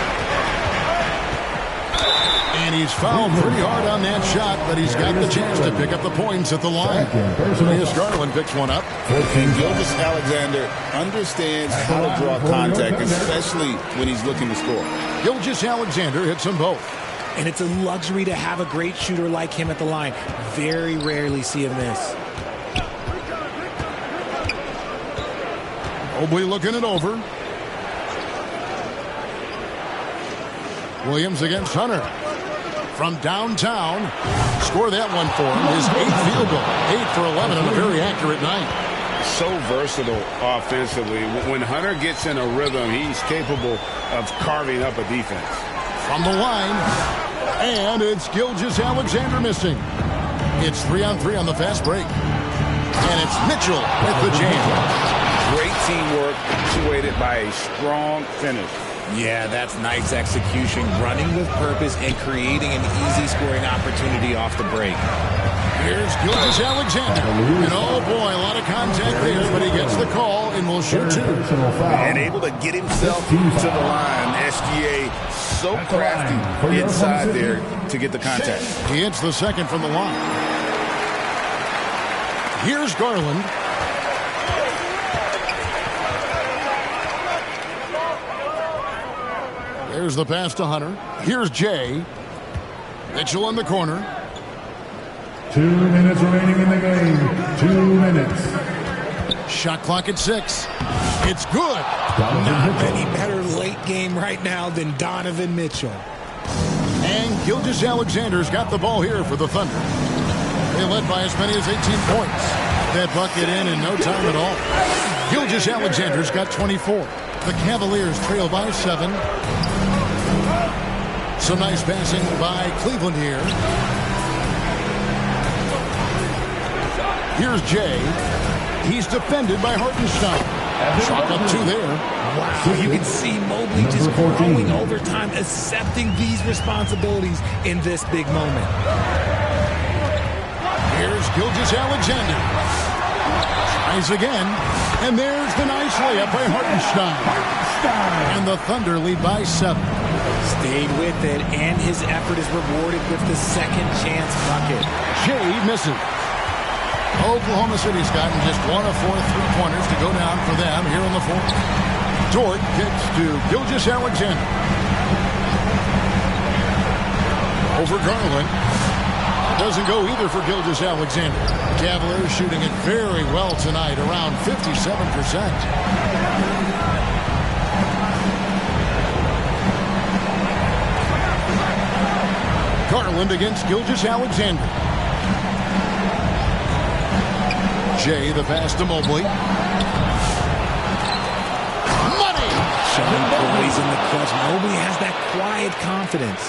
And he's fouled pretty hard on that shot, but he's got the chance to pick up the points at the line. Here's Garland picks one up. And Gilgeous-Alexander understands how to draw contact, especially when he's looking to score. Gilgeous-Alexander hits them both. And it's a luxury to have a great shooter like him at the line. Very rarely see him miss. Mobley looking it over. Williams against Hunter. From downtown, score that one for him. His 8th field goal. 8 for 11 on a very accurate night. So versatile offensively. When Hunter gets in a rhythm, he's capable of carving up a defense. From the line, and it's Gilgeous-Alexander missing. It's 3-on-3 on the fast break. And it's Mitchell with the jam. Great teamwork, punctuated by a strong finish. Yeah, that's nice execution, running with purpose and creating an easy scoring opportunity off the break. Here's Gilgeous-Alexander. And oh boy, a lot of contact there, but he gets the call and will shoot 2. And able to get himself to the line. SGA so crafty inside there to get the contact. He hits the second from the line. Here's Garland. There's the pass to Hunter. Here's Jay. Mitchell in the corner. 2 minutes remaining in the game. 2 minutes. Shot clock at 6. It's good. Not many better late game right now than Donovan Mitchell. And Gilgeous-Alexander's got the ball here for the Thunder. They led by as many as 18 points. That bucket in no time at all. Gilgeous-Alexander's got 24. The Cavaliers trail by 7. Some nice passing by Cleveland here. Here's Jay. He's defended by Hartenstein. Shot up 2 there. Wow, you can see Mobley just growing over time, accepting these responsibilities in this big moment. Here's Gilgeous-Alexander. Tries again. And there's the nice layup by Hartenstein. And the Thunder lead by 7. Stayed with it, and his effort is rewarded with the second chance bucket. Jay misses. Oklahoma City's gotten just 1 of 4 3-pointers to go down for them here in the 4th. Dort kicks to Gilgeous-Alexander. Over Garland. Doesn't go either for Gilgeous-Alexander. Cavaliers shooting it very well tonight, around 57%. Garland against Gilgeous-Alexander. Jay, the pass to Mobley. Money! Showing poise in the clutch. Mobley has that quiet confidence.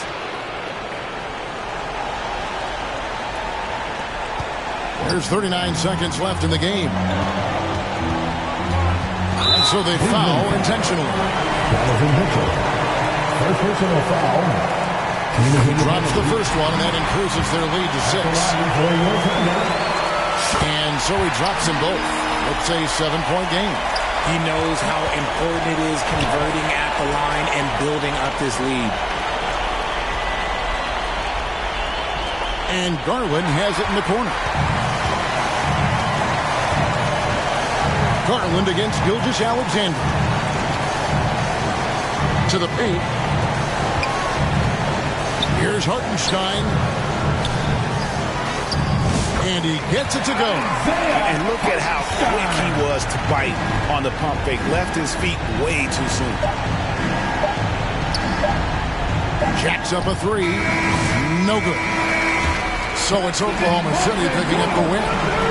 There's 39 seconds left in the game. And so they foul intentionally. Donovan Mitchell. First personal foul. He drops the first one, and that increases their lead to 6. And so he drops them both. It's a 7-point game. He knows how important it is converting at the line and building up this lead. And Garland has it in the corner. Garland against Gilgeous-Alexander. To the paint. Here's Hartenstein. And he gets it to go. And look at how quick he was to bite on the pump fake. Left his feet way too soon. Jacks up a 3. No good. So it's Oklahoma City picking up the win.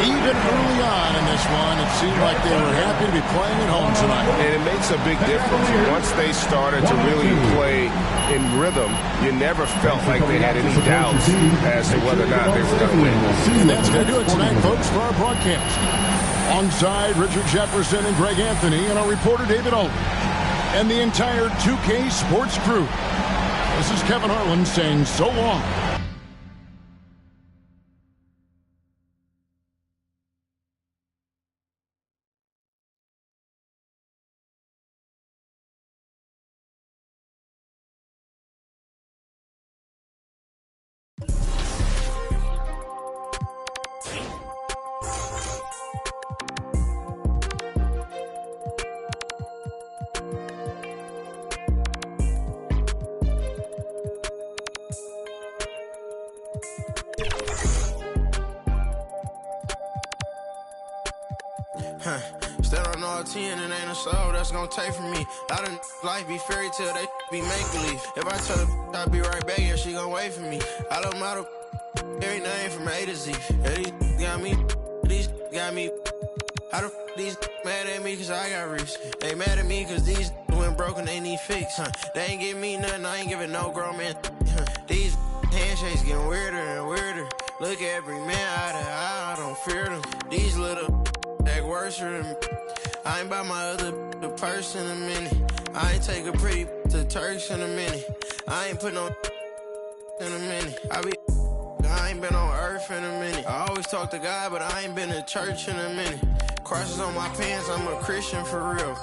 Even early on in this one, it seemed like they were happy to be playing at home tonight. And it makes a big difference. Once they started to really play in rhythm, you never felt like they had any doubts as to whether or not they were going to win. And that's going to do it tonight, folks, for our broadcast. Alongside Richard Jefferson and Greg Anthony and our reporter David Owen and the entire 2K Sports crew. This is Kevin Harlan saying so long. Still don't know a 10 and ain't a soul that's gonna take from me. Lot of life be fairy tale, they be make believe. If I tell her I'll be right back, yeah, she gon' wait for me. I love model every name from A to Z. Yeah, these got me, these got me. How the f these mad at me cause I got rich? They mad at me cause these went broken, they need fix. They ain't give me nothing, I ain't giving no grown man. These handshakes getting weirder and weirder. Look at every man eye to eye, I don't fear them. These little act worse than me. I ain't by my other purse in a minute. I ain't take a pretty to Turks in a minute. I ain't put no in a minute. I ain't been on earth in a minute. I always talk to God, but I ain't been to church in a minute. Crosses on my pants, I'm a Christian for real.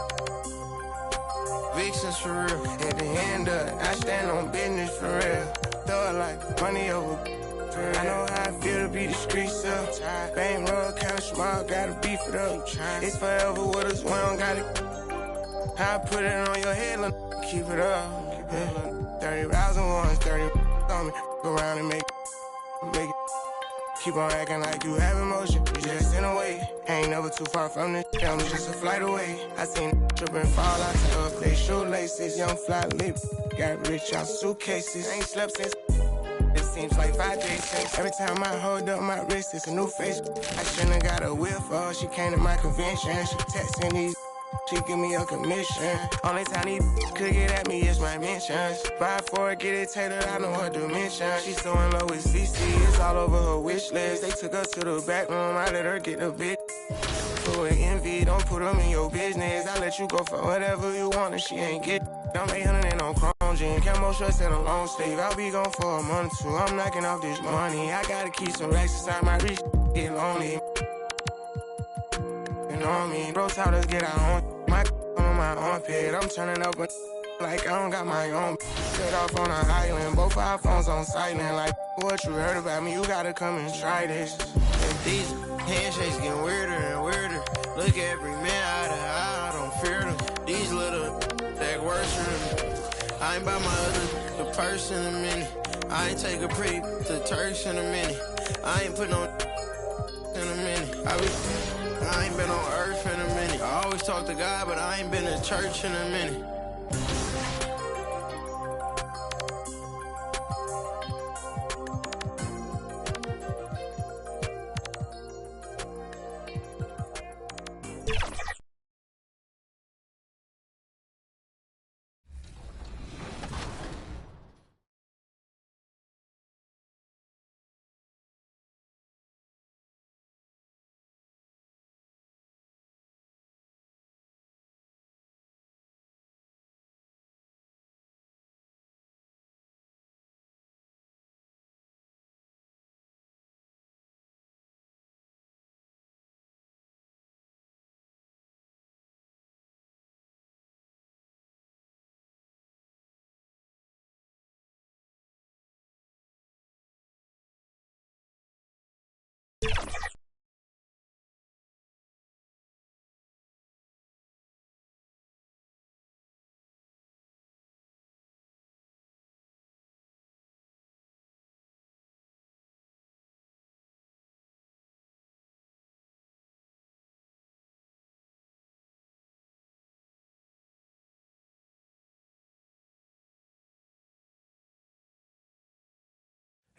Vixens for real. At the end of it, I stand on business for real. Throw it like money over. I know how I feel to be discreet, so bang roll, kinda small, gotta beef it up. It's forever with us, we don't gotta. I put it on your head, keep it up. Yeah. 30 rounds and ones, 30 on me. Go around and make it. Keep on acting like you have emotion. You just in a way. Ain't never too far from this. I'm just a flight away. I seen trip and fall out of they shoelaces. Young fly lip. Got rich out suitcases. Ain't slept since. It seems like 5 days since. Every time I hold up my wrist, it's a new face. I shouldn't have got a whip for her. She came to my convention. She texting these. She give me a commission. Only time these could get at me is my mentions. Buy for it, get it tailored, I know her dimension. She's so in love with CC, it's all over her wish list. They took her to the back room, I let her get the bit. Full of envy, don't put them in your business. I let you go for whatever you want and she ain't get. I'm 800 and on chrome jean, camo shorts and a long sleeve. I'll be gone for a month or two, I'm knocking off this money. I gotta keep some racks inside my reach, get lonely. On me, bro, tell us get our own. My on my armpit, I'm turning up like I don't got my own. Set off on an island, both our phones on silent. Like what you heard about me, you gotta come and try this. And these handshakes getting weirder and weirder. Look at every man eye to eye, I don't fear them. These little that worse for them. I ain't by my other the purse in a minute. I ain't take a pre to Turks in a minute. I ain't put no in a minute. I ain't been on earth in a minute. I always talk to God, but I ain't been to church in a minute.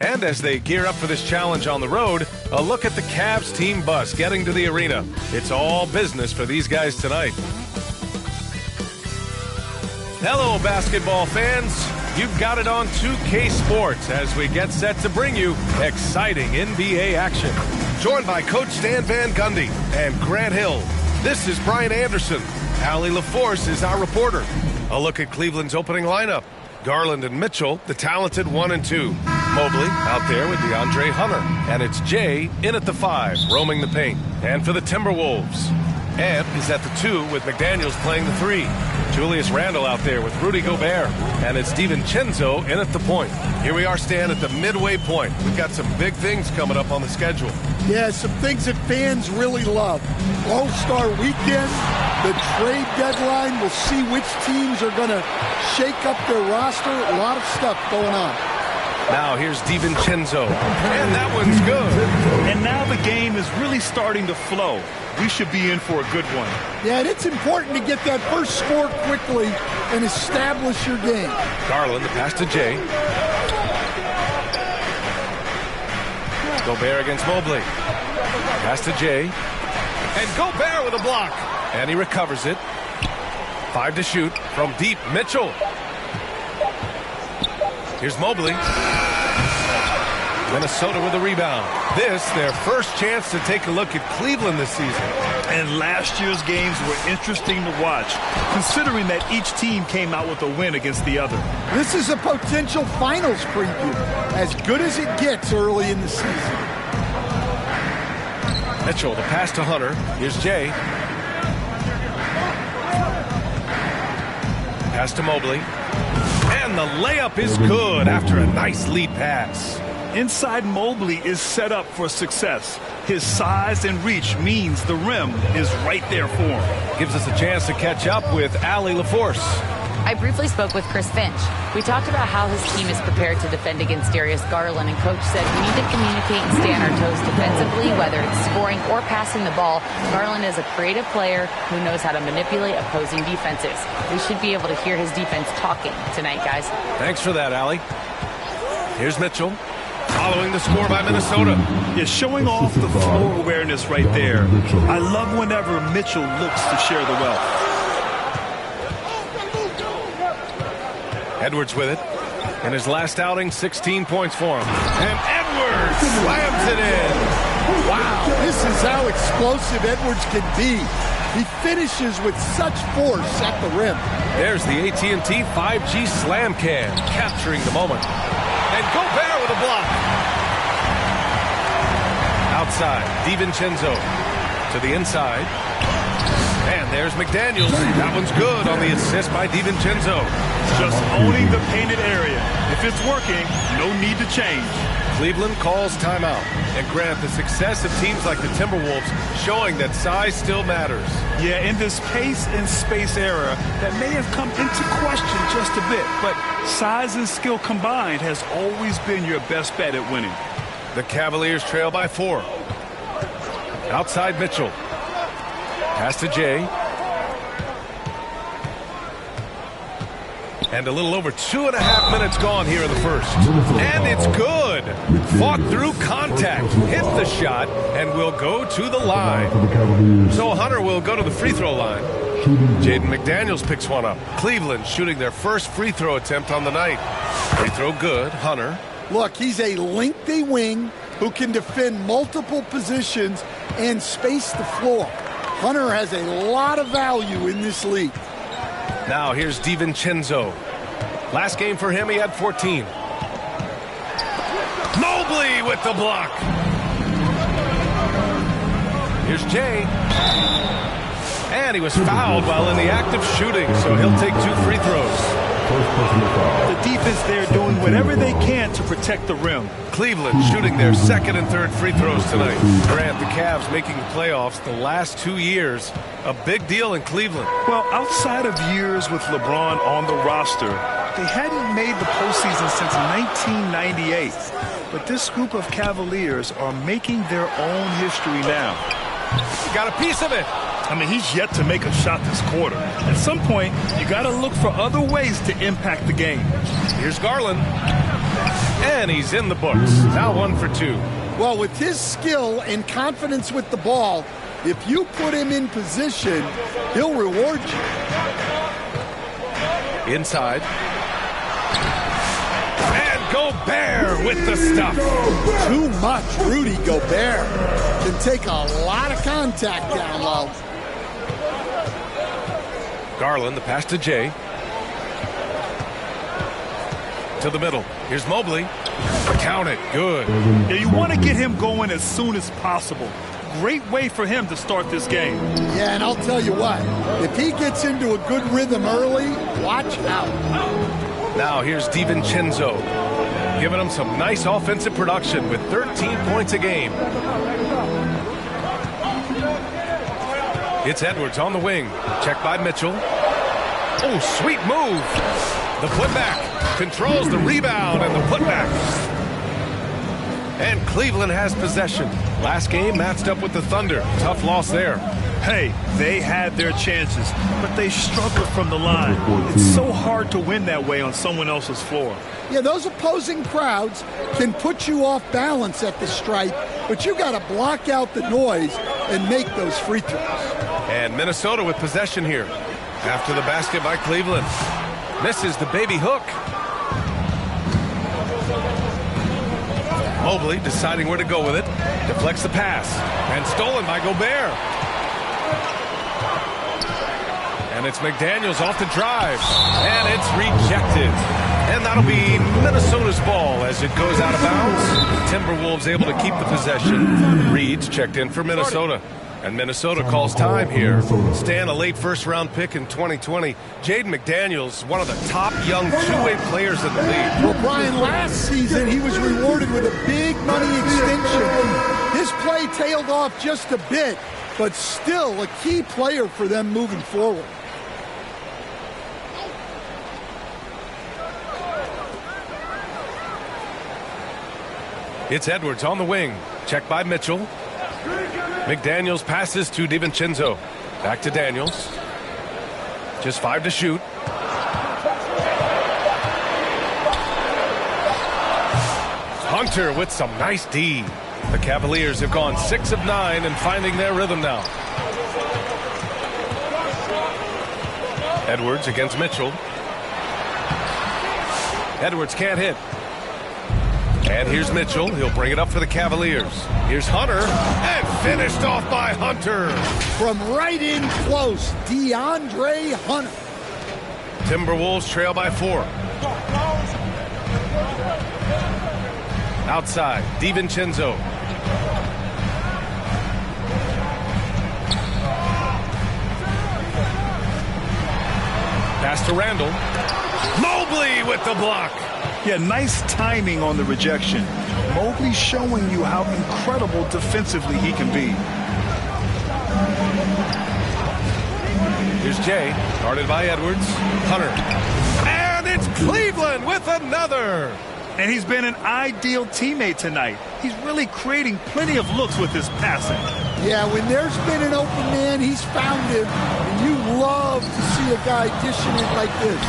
And as they gear up for this challenge on the road, a look at the Cavs team bus getting to the arena. It's all business for these guys tonight. Hello, basketball fans. You've got it on 2K Sports as we get set to bring you exciting NBA action. Joined by Coach Stan Van Gundy and Grant Hill, this is Brian Anderson. Allie LaForce is our reporter. A look at Cleveland's opening lineup. Garland and Mitchell, the talented 1 and 2. Mobley out there with DeAndre Hunter. And it's Jay in at the 5, roaming the paint. And for the Timberwolves, Ant is at the 2 with McDaniels playing the 3. Julius Randle out there with Rudy Gobert. And it's DiVincenzo in at the point. Here we are, Stan, at the midway point. We've got some big things coming up on the schedule. Yeah, some things that fans really love. All-Star Weekend, the trade deadline. We'll see which teams are going to shake up their roster. A lot of stuff going on. Now here's DiVincenzo, and that one's good. And now the game is really starting to flow. We should be in for a good one. Yeah, it's important to get that first score quickly and establish your game. Garland, the pass to Jay. Gobert against Mobley. Pass to Jay. And Gobert with a block. And he recovers it. 5 to shoot from deep. Mitchell. Here's Mobley. Minnesota with a rebound. This, their first chance to take a look at Cleveland this season. And last year's games were interesting to watch, considering that each team came out with a win against the other. This is a potential finals preview, as good as it gets early in the season. Mitchell, the pass to Hunter. Here's Jay. Pass to Mobley. And the layup is good after a nice lead pass. Inside Mobley is set up for success. His size and reach means the rim is right there for him. Gives us a chance to catch up with Allie LaForce. I briefly spoke with Chris Finch. We talked about how his team is prepared to defend against Darius Garland, and Coach said we need to communicate and stay on our toes defensively, whether it's scoring or passing the ball. Garland is a creative player who knows how to manipulate opposing defenses. We should be able to hear his defense talking tonight, guys. Thanks for that, Allie. Here's Mitchell, following the score by Minnesota. Yeah, showing off the floor awareness right there. I love whenever Mitchell looks to share the wealth. Edwards with it. In his last outing, 16 points for him. And Edwards slams it in. Wow, this is how explosive Edwards can be. He finishes with such force at the rim. There's the AT&T 5G Slam Cam, capturing the moment. And Gobert with a block. Outside, DiVincenzo to the inside. And there's McDaniels. That one's good on the assist by DiVincenzo. Just owning the painted area. If it's working, no need to change. Cleveland calls timeout. And Grant, the success of teams like the Timberwolves showing that size still matters. Yeah, in this pace and space era, that may have come into question just a bit. But size and skill combined has always been your best bet at winning. The Cavaliers trail by 4. Outside Mitchell. Pass to Jay. And a little over 2.5 minutes gone here in the first. And it's good. Fought through contact. Hit the shot and will go to the line. So Hunter will go to the free throw line. Jaden McDaniels picks one up. Cleveland shooting their first free throw attempt on the night. Free throw good. Hunter. Look, he's a lengthy wing who can defend multiple positions and space the floor. Hunter has a lot of value in this league. Now here's DiVincenzo. Last game for him, he had 14. Mobley with the block. Here's Jay. And he was fouled while in the act of shooting, so he'll take 2 free throws. The defense there doing whatever they can to protect the rim. Cleveland shooting their second and third free throws tonight. Grant, the Cavs making the playoffs the last 2 years. A big deal in Cleveland. Well, outside of years with LeBron on the roster, they hadn't made the postseason since 1998. But this group of Cavaliers are making their own history now. Got a piece of it. I mean, he's yet to make a shot this quarter. At some point, you got to look for other ways to impact the game. Here's Garland. And he's in the books. Now 1 for 2. Well, with his skill and confidence with the ball, if you put him in position, he'll reward you. Inside. And Gobert with the stuff. Too much. Rudy Gobert can take a lot of contact down low. Garland, the pass to Jay. To the middle. Here's Mobley. Count it. Good. Yeah, you want to get him going as soon as possible. Great way for him to start this game. Yeah, and I'll tell you what. If he gets into a good rhythm early, watch out. Now here's DiVincenzo. Giving him some nice offensive production with 13 points a game. It's Edwards on the wing. Checked by Mitchell. Oh, sweet move. The putback. Controls the rebound and the putback. And Cleveland has possession. Last game matched up with the Thunder. Tough loss there. Hey, they had their chances, but they struggled from the line. It's so hard to win that way on someone else's floor. Yeah, those opposing crowds can put you off balance at the stripe, but you got to block out the noise and make those free throws. And Minnesota with possession here. After the basket by Cleveland. Misses the baby hook. Mobley deciding where to go with it. Deflects the pass. And stolen by Gobert. And it's McDaniels off the drive. And it's rejected. And that'll be Minnesota's ball as it goes out of bounds. Timberwolves able to keep the possession. Reed's checked in for Minnesota. And Minnesota calls time here. Stan, a late first-round pick in 2020. Jaden McDaniels, one of the top young two-way players in the league. Well, Brian, last season he was rewarded with a big money extension. His play tailed off just a bit, but still a key player for them moving forward. It's Edwards on the wing. Checked by Mitchell. McDaniels passes to DiVincenzo. Back to Daniels. Just 5 to shoot. Hunter with some nice D. The Cavaliers have gone 6 of 9 and finding their rhythm now. Edwards against Mitchell. Edwards can't hit. And here's Mitchell. He'll bring it up for the Cavaliers. Here's Hunter. And finished off by Hunter. From right in close, DeAndre Hunter. Timberwolves trail by 4. Outside, DiVincenzo. Pass to Randall. Mobley with the block. Yeah, nice timing on the rejection. Mobley showing you how incredible defensively he can be. Here's Jay, guarded by Edwards. Hunter. And it's Cleveland with another. And he's been an ideal teammate tonight. He's really creating plenty of looks with his passing. Yeah, when there's been an open man, he's found him. And you love to see a guy dishing it like this.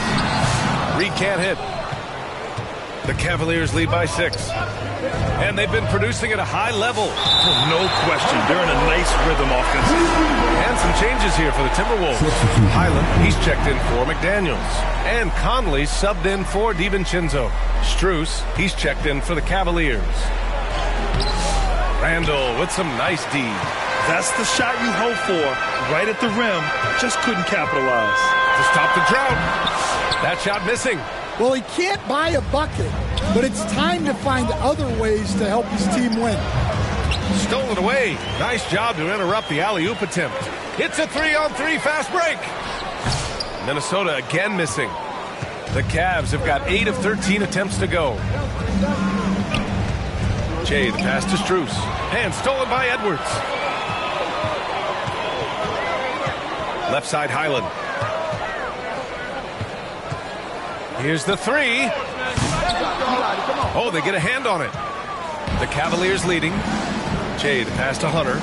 Reed can't hit. The Cavaliers lead by 6. And they've been producing at a high level. Oh, no question. They're in a nice rhythm offensively. And some changes here for the Timberwolves. Highland, he's checked in for McDaniels. And Conley subbed in for DiVincenzo. Strus, he's checked in for the Cavaliers. Randall with some nice D. That's the shot you hope for. Right at the rim. Just couldn't capitalize. To stop the drought. That shot missing. Well, he can't buy a bucket, but it's time to find other ways to help his team win. Stolen away. Nice job to interrupt the alley-oop attempt. It's a 3-on-3 fast break. Minnesota again missing. The Cavs have got 8 of 13 attempts to go. Jay, the pass to Strus. And stolen by Edwards. Left side, Highland. Here's the 3. Oh, they get a hand on it. The Cavaliers leading. Jay, the pass to Hunter.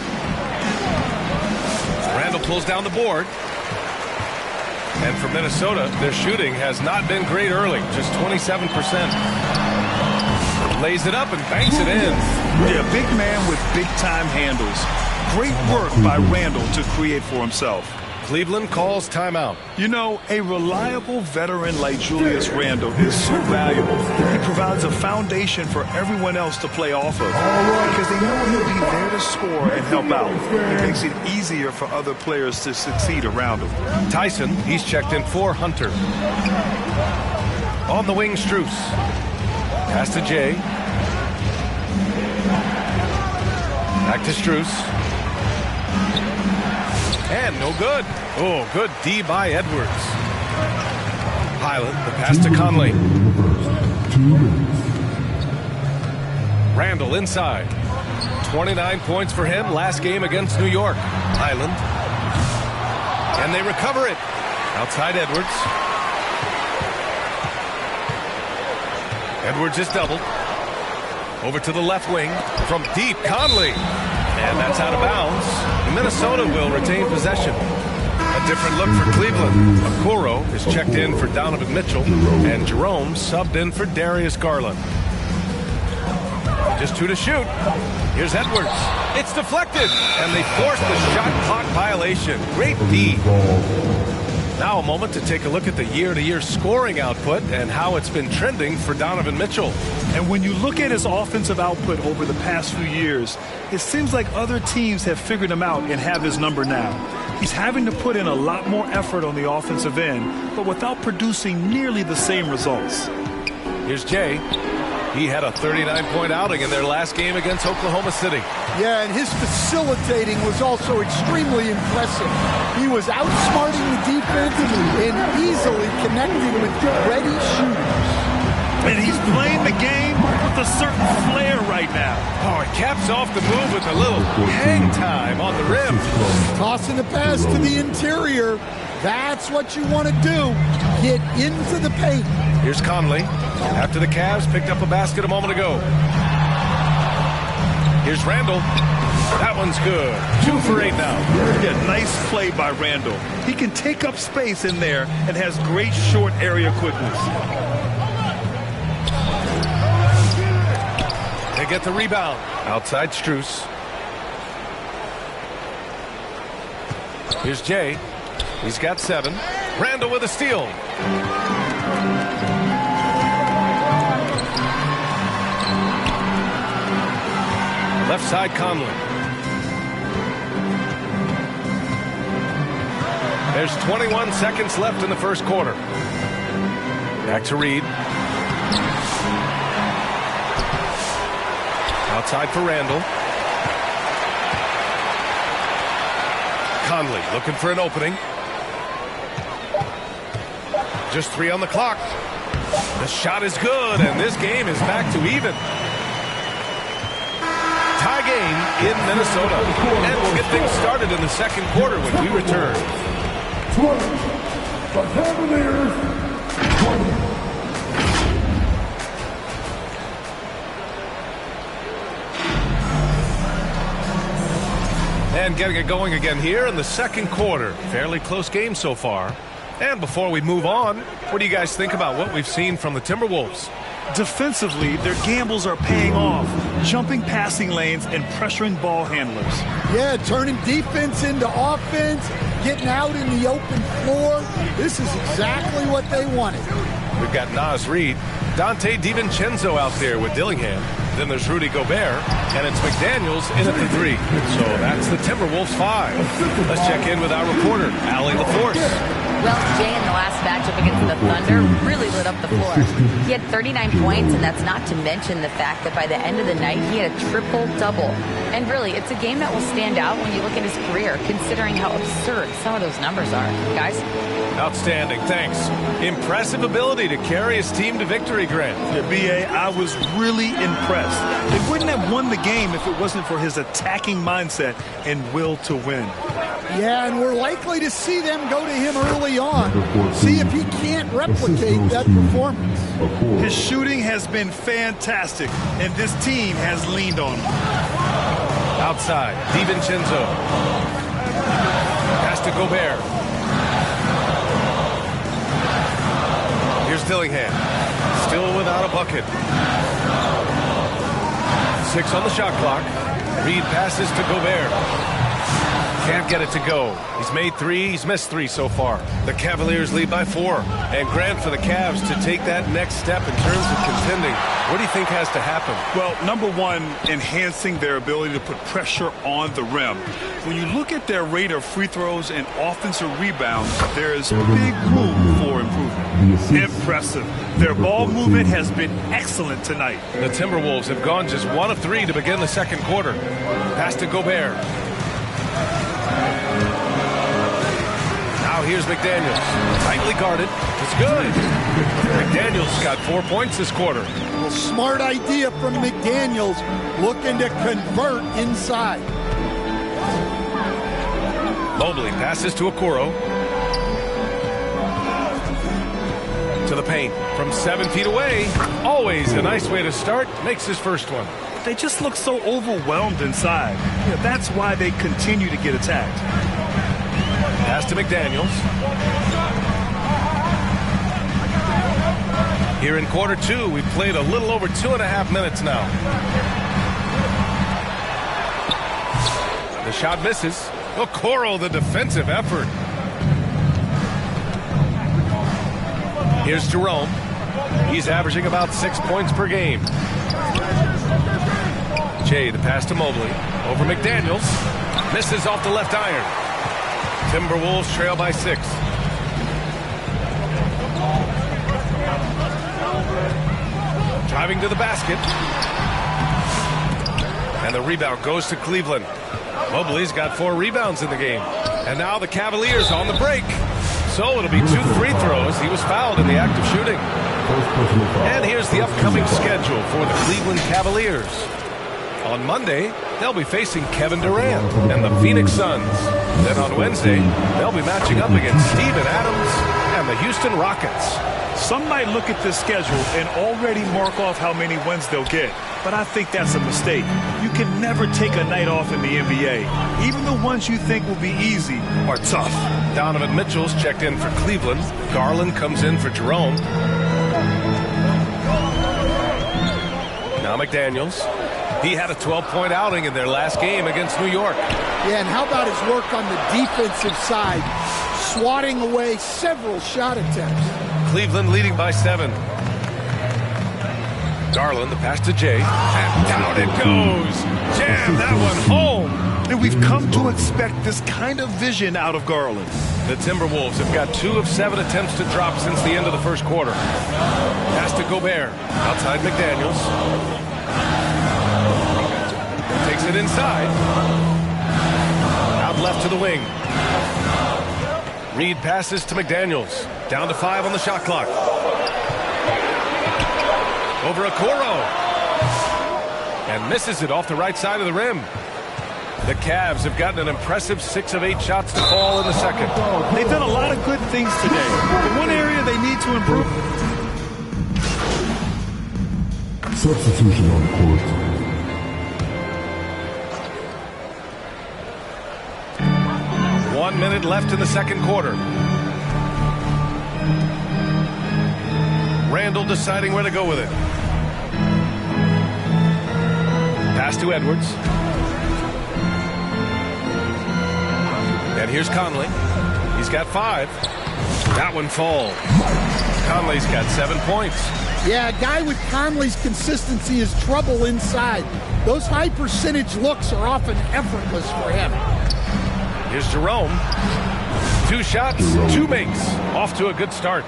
Randall pulls down the board. And for Minnesota, their shooting has not been great early, just 27%. Lays it up and banks it in. Yeah, big man with big-time handles. Great work by Randall to create for himself. Cleveland calls timeout. You know, a reliable veteran like Julius Randle is so valuable. He provides a foundation for everyone else to play off of because they know he'll be there to score and help out. It makes it easier for other players to succeed around him. Tyson, he's checked in for Hunter. On the wing, Strus. Pass to Jay. Back to Strus. And no good. Oh, good D by Edwards. Highland, the pass to Conley. Randall inside. 29 points for him last game against New York. Highland. And they recover it. Outside Edwards. Edwards is doubled. Over to the left wing. From deep, Conley. And that's out of bounds. Minnesota will retain possession. A different look for Cleveland. Okoro is checked in for Donovan Mitchell. And Jerome subbed in for Darius Garland. Just 2 to shoot. Here's Edwards. It's deflected. And they force the shot clock violation. Great D. Now a moment to take a look at the year-to-year scoring output and how it's been trending for Donovan Mitchell. And when you look at his offensive output over the past few years, it seems like other teams have figured him out and have his number now. He's having to put in a lot more effort on the offensive end, but without producing nearly the same results. Here's Jay. He had a 39-point outing in their last game against Oklahoma City. Yeah, and his facilitating was also extremely impressive. He was outsmarting the defense and easily connecting with ready shooters. And he's playing the game with a certain flair right now. Oh, he caps off the move with a little hang time on the rim. Tossing the pass to the interior. That's what you want to do. Get into the paint. Here's Conley. After the Cavs picked up a basket a moment ago. Here's Randall. That one's good. 2 for 8 now. Yeah, nice play by Randall. He can take up space in there and has great short area quickness. They get the rebound. Outside Strus. Here's Jay. He's got 7. Randall with a steal. Left side Conley. There's 21 seconds left in the first quarter. Back to Reed. Outside for Randall. Conley looking for an opening. Just 3 on the clock. The shot is good, and this game is back to even. Tie game in Minnesota. And we'll get things started in the second quarter when we return. 20. The Cavaliers, 20. And getting it going again here in the second quarter. Fairly close game so far. And before we move on, what do you guys think about what we've seen from the Timberwolves? Defensively, their gambles are paying off, jumping passing lanes and pressuring ball handlers. Yeah, turning defense into offense, getting out in the open floor. This is exactly what they wanted. We've got Naz Reid, Dante DiVincenzo out there with Dillingham. Then there's Rudy Gobert, and it's McDaniels in at the 3. So that's the Timberwolves 5. Let's check in with our reporter, Allie LaForce. Well, Jay in the last matchup against the Thunder really lit up the floor. He had 39 points, and that's not to mention the fact that by the end of the night, he had a triple-double. And really, it's a game that will stand out when you look at his career, considering how absurd some of those numbers are. Guys? Outstanding, thanks. Impressive ability to carry his team to victory, Grant. Yeah, B.A., I was really impressed. They wouldn't have won the game if it wasn't for his attacking mindset and will to win. Yeah, and we're likely to see them go to him early on. See if he can't replicate that performance. His shooting has been fantastic, and this team has leaned on him. Outside, DiVincenzo. Pass to Gobert. Here's Dillingham. Still without a bucket. 6 on the shot clock. Reed passes to Gobert. Can't get it to go. He's made 3. He's missed 3 so far. The Cavaliers lead by 4. And Grant, for the Cavs to take that next step in terms of contending, what do you think has to happen? Well, number one, enhancing their ability to put pressure on the rim. When you look at their rate of free throws and offensive rebounds, there is big room for improvement. Impressive. Their ball movement has been excellent tonight. The Timberwolves have gone just 1 of 3 to begin the second quarter. Pass to Gobert. Now here's McDaniels. Tightly guarded. It's good. McDaniels got 4 points this quarter. Well, smart idea from McDaniels, looking to convert inside. Mobley passes to Okoro. To the paint from 7 feet away. Always a nice way to start. Makes his first one. They just look so overwhelmed inside. Yeah, that's why they continue to get attacked. Pass to McDaniels. Here in quarter 2, we've played a little over 2.5 minutes now. The shot misses. Okoro, the defensive effort. Here's Jerome. He's averaging about 6 points per game. Jay, the pass to Mobley. Over McDaniels. Misses off the left iron. Timberwolves trail by 6. Driving to the basket. And the rebound goes to Cleveland. Mobley's got 4 rebounds in the game. And now the Cavaliers on the break. So it'll be 2 free throws. He was fouled in the act of shooting. And here's the upcoming schedule for the Cleveland Cavaliers. On Monday, they'll be facing Kevin Durant and the Phoenix Suns. Then on Wednesday, they'll be matching up against Steven Adams and the Houston Rockets. Some might look at this schedule and already mark off how many wins they'll get. But I think that's a mistake. You can never take a night off in the NBA. Even the ones you think will be easy are tough. Donovan Mitchell's checked in for Cleveland. Garland comes in for Jerome. Now McDaniels. He had a 12-point outing in their last game against New York. Yeah, and how about his work on the defensive side, swatting away several shot attempts. Cleveland leading by 7. Garland, the pass to Jay, and down it goes. Jam that one home. And we've come to expect this kind of vision out of Garland. The Timberwolves have got 2 of 7 attempts to drop since the end of the first quarter. Pass to Gobert, outside McDaniels. Takes it inside. Out left to the wing. Reed passes to McDaniels. Down to 5 on the shot clock. Over Okoro. And misses it off the right side of the rim. The Cavs have gotten an impressive 6 of 8 shots to fall in the second. They've done a lot of good things today. But one area they need to improve. Substitution on court. 1 minute left in the second quarter. Randall deciding where to go with it. Pass to Edwards. And here's Conley. He's got 5. That one falls. Conley's got 7 points. Yeah, a guy with Conley's consistency is trouble inside. Those high percentage looks are often effortless for him. Here's Jerome. 2 shots, 2 makes. Off to a good start.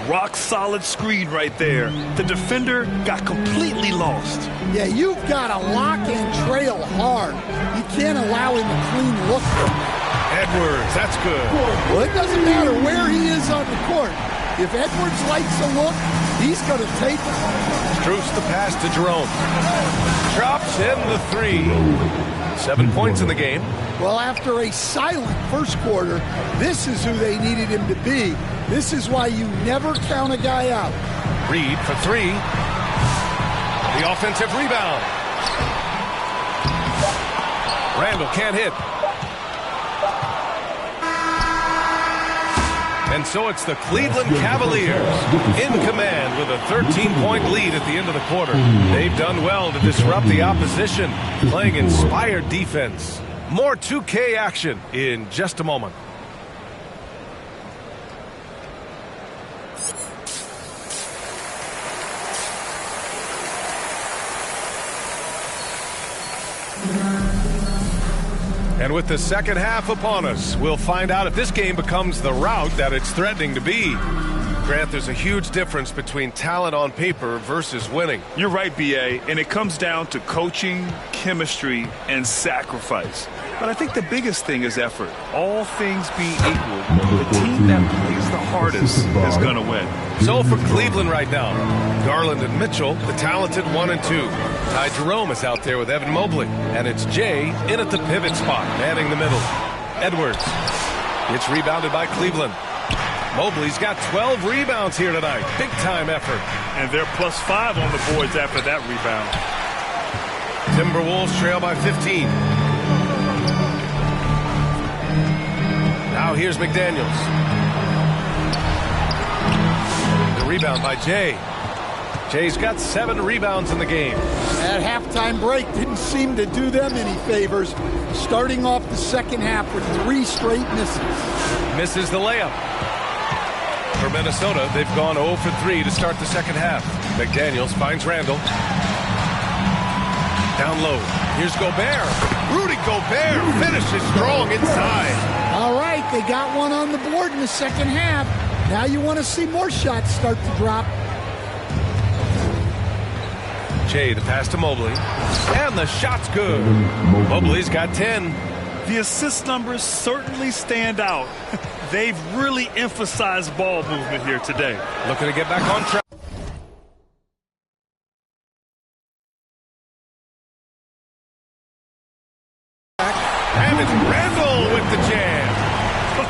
Rock solid screen right there. The defender got completely lost. Yeah, you've got to lock and trail hard. You can't allow him a clean look. Edwards, that's good. Well, it doesn't matter where he is on the court. If Edwards likes a look, he's going to take it. Strooks the pass to Jerome. Drops in the 3. 7 points in the game. Well, after a silent first quarter, this is who they needed him to be. This is why you never count a guy out. Reed for 3. The offensive rebound. Randall can't hit. And so it's the Cleveland Cavaliers in command with a 13-point lead at the end of the quarter. They've done well to disrupt the opposition, playing inspired defense. More 2K action in just a moment. And with the second half upon us, we'll find out if this game becomes the rout that it's threatening to be. Grant, there's a huge difference between talent on paper versus winning. You're right, B.A., and it comes down to coaching, chemistry, and sacrifice. But I think the biggest thing is effort. All things being equal, the team that plays the hardest is going to win. So for Cleveland right now, Garland and Mitchell, the talented 1 and 2. Ty Jerome is out there with Evan Mobley. And it's Jay in at the pivot spot, manning the middle. Edwards. It's rebounded by Cleveland. Mobley's got 12 rebounds here tonight. Big-time effort. And they're +5 on the boards after that rebound. Timberwolves trail by 15. Now here's McDaniels. The rebound by Jay. Jay's got 7 rebounds in the game. That halftime break didn't seem to do them any favors. Starting off the second half with 3 straight misses. Misses the layup. For Minnesota, they've gone 0 for 3 to start the second half. McDaniels finds Randall. Down low. Here's Gobert. Rudy Gobert finishes strong inside. All right, they got one on the board in the second half. Now you want to see more shots start to drop. Jay, the pass to Mobley. And the shot's good. Mobley's got 10. The assist numbers certainly stand out. They've really emphasized ball movement here today. Looking to get back on track. And it's Randall with the jam.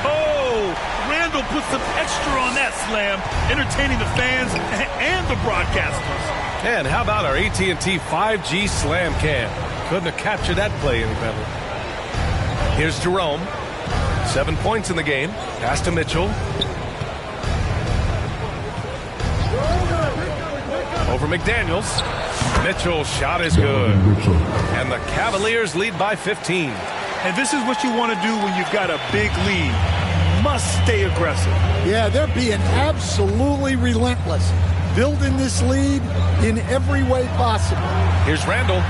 Oh, Randall put some extra on that slam, entertaining the fans and the broadcasters. And how about our AT&T 5G slam cam? Couldn't have captured that play any better. Here's Jerome. 7 points in the game. Pass to Mitchell. Over McDaniels. Mitchell's shot is good. And the Cavaliers lead by 15. And this is what you want to do when you've got a big lead. Must stay aggressive. Yeah, they're being absolutely relentless. Building this lead in every way possible. Here's Randall.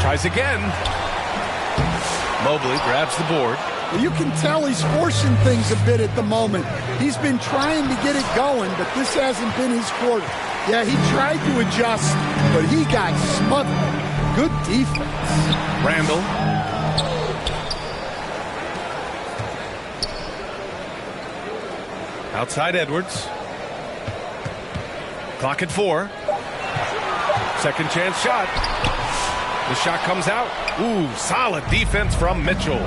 Tries again. Mobley grabs the board. You can tell he's forcing things a bit at the moment. He's been trying to get it going, but this hasn't been his quarter. Yeah, he tried to adjust, but he got smothered. Good defense. Randall. Outside Edwards. Clock at 4. Second chance shot. The shot comes out. Ooh, solid defense from Mitchell.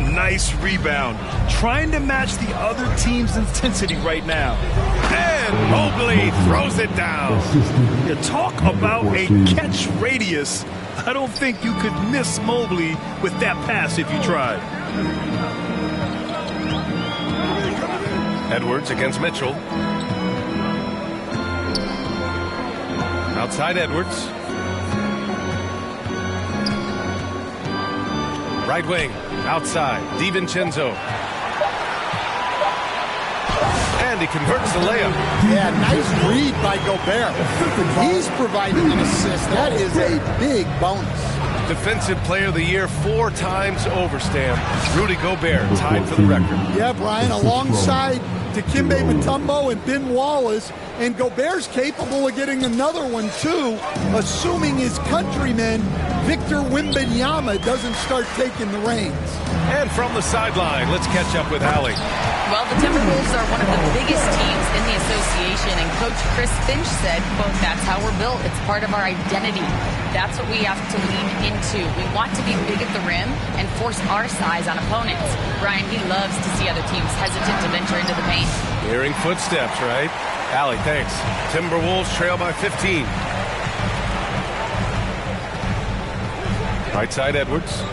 Nice rebound. Trying to match the other team's intensity right now. And Mobley throws it down. You talk about a catch radius. I don't think you could miss Mobley with that pass if you tried. Edwards against Mitchell. Outside Edwards. Right wing, outside, DiVincenzo. And he converts the layup. Yeah, nice read by Gobert. He's providing an assist. That is a big bonus. Defensive Player of the Year 4 times over, Stan. Rudy Gobert tied for the record. Yeah, Brian, alongside Dikembe Mutombo and Ben Wallace, and Gobert's capable of getting another one too, assuming his countryman Victor Wembanyama doesn't start taking the reins. And from the sideline, let's catch up with Allie. Well, the Timberwolves are one of the biggest teams in the association, and Coach Chris Finch said, quote, "That's how we're built. It's part of our identity. That's what we have to lean into. We want to be big at the rim and force our size on opponents." Brian, he loves to see other teams hesitant to venture into the paint. Hearing footsteps, right? Allie, thanks. Timberwolves trail by 15. Right side Edwards.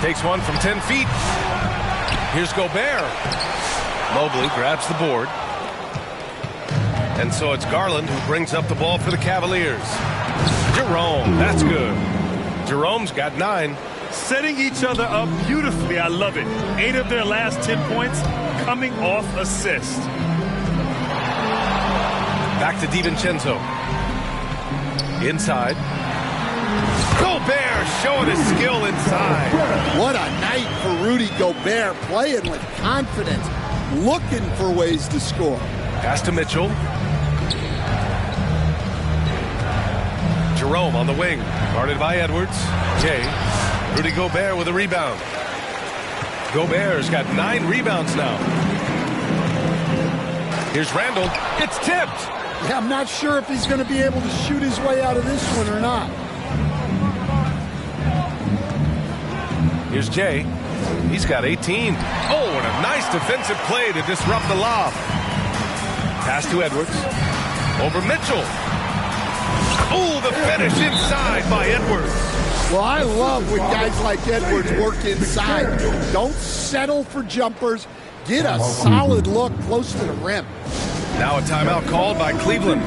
Takes one from 10 feet. Here's Gobert. Mobley grabs the board. And so it's Garland who brings up the ball for the Cavaliers. Jerome, that's good. Jerome's got 9. Setting each other up beautifully. I love it. 8 of their last 10 points coming off assist. Back to DiVincenzo. Inside. Gobert showing his skill inside. What a night for Rudy Gobert, playing with confidence, looking for ways to score. Pass to Mitchell. Jerome on the wing, guarded by Edwards. Jay. Rudy Gobert with a rebound. Gobert's got 9 rebounds now. Here's Randall. It's tipped. Yeah, I'm not sure if he's going to be able to shoot his way out of this one or not. Here's Jay. He's got 18. Oh, and a nice defensive play to disrupt the lob. Pass to Edwards. Over Mitchell. Oh, the finish inside by Edwards. Well, I love when guys like Edwards work inside. Don't settle for jumpers. Get a solid look close to the rim. Now a timeout called by Cleveland.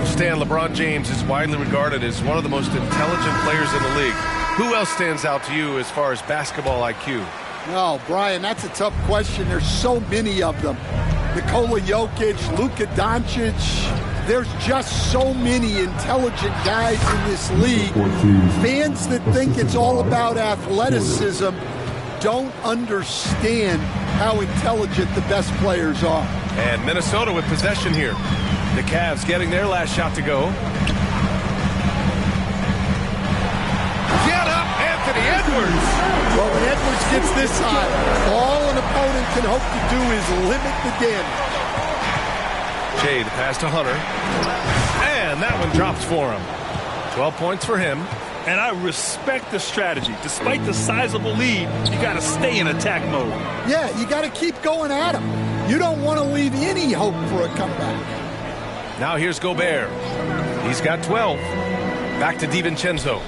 Stan, LeBron James is widely regarded as one of the most intelligent players in the league. Who else stands out to you as far as basketball IQ? Oh, Brian, that's a tough question. There's so many of them. Nikola Jokic, Luka Doncic. There's just so many intelligent guys in this league. Fans that think it's all about athleticism don't understand how intelligent the best players are. And Minnesota with possession here. The Cavs getting their last shot to go. Get up, Anthony Edwards! Well, when Edwards gets this high, all an opponent can hope to do is limit the damage. Jay, the pass to Hunter. And that one drops for him. 12 points for him. And I respect the strategy. Despite the sizable lead, you got to stay in attack mode. Yeah, you got to keep going at him. You don't want to leave any hope for a comeback. Now here's Gobert. He's got 12. Back to DiVincenzo.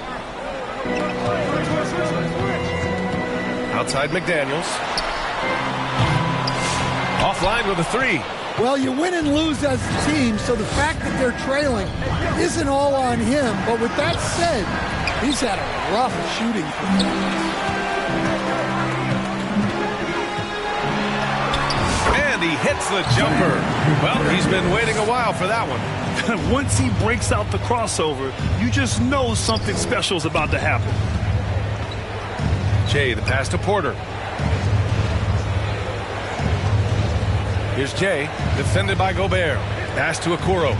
Outside McDaniels. Offline with a three. Well, you win and lose as a team, so the fact that they're trailing isn't all on him. But with that said, he's had a rough shooting performance. And he hits the jumper. Well, he's been waiting a while for that one. Once he breaks out the crossover, you just know something special is about to happen. Jay, the pass to Porter. Here's Jay, defended by Gobert. Pass to Okoro.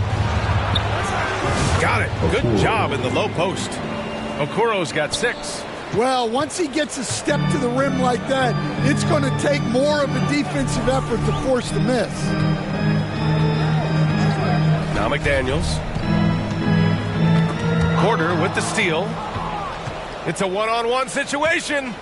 Got it. Good job in the low post. Okoro's got 6. Well, once he gets a step to the rim like that, it's going to take more of a defensive effort to force the miss. Now McDaniels. Porter with the steal. It's a one-on-one situation.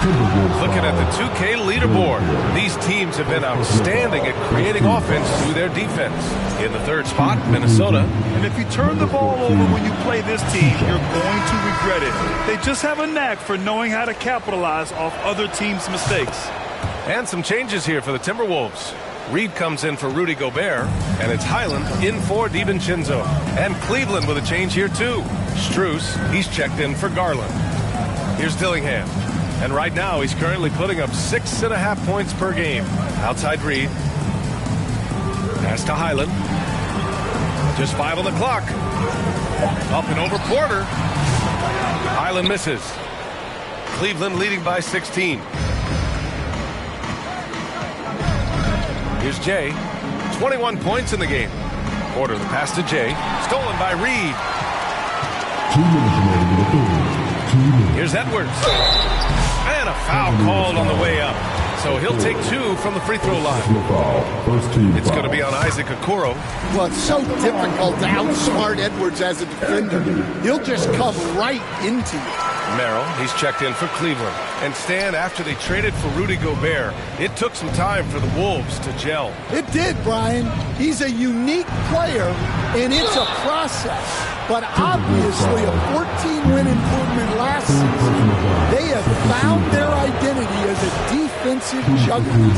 Looking at the 2K leaderboard, these teams have been outstanding at creating offense through their defense. In the third spot, Minnesota. And if you turn the ball over when you play this team, you're going to regret it. They just have a knack for knowing how to capitalize off other teams' mistakes. And some changes here for the Timberwolves. Reed comes in for Rudy Gobert, and it's Highland in for DiVincenzo. And Cleveland with a change here, too. Strus, he's checked in for Garland. Here's Dillingham. And right now, he's currently putting up 6.5 points per game. Outside Reed. Pass to Highland. Just 5 on the clock. Up and over Porter. Highland misses. Cleveland leading by 16. Here's Jay. 21 points in the game. Porter, the pass to Jay. Stolen by Reed. 2 minutes remaining in the third. 2 minutes. Here's Edwards. And a foul called on the way up. So he'll take 2 from the free throw line. It's going to be on Isaac Okoro. Well, it's so difficult to outsmart Edwards as a defender. He'll just come right into you. Merrill, he's checked in for Cleveland. And Stan, after they traded for Rudy Gobert, it took some time for the Wolves to gel. It did, Brian. He's a unique player, and it's a process. But obviously a 14-win improvement last season. They have found their identity as a defensive juggernaut.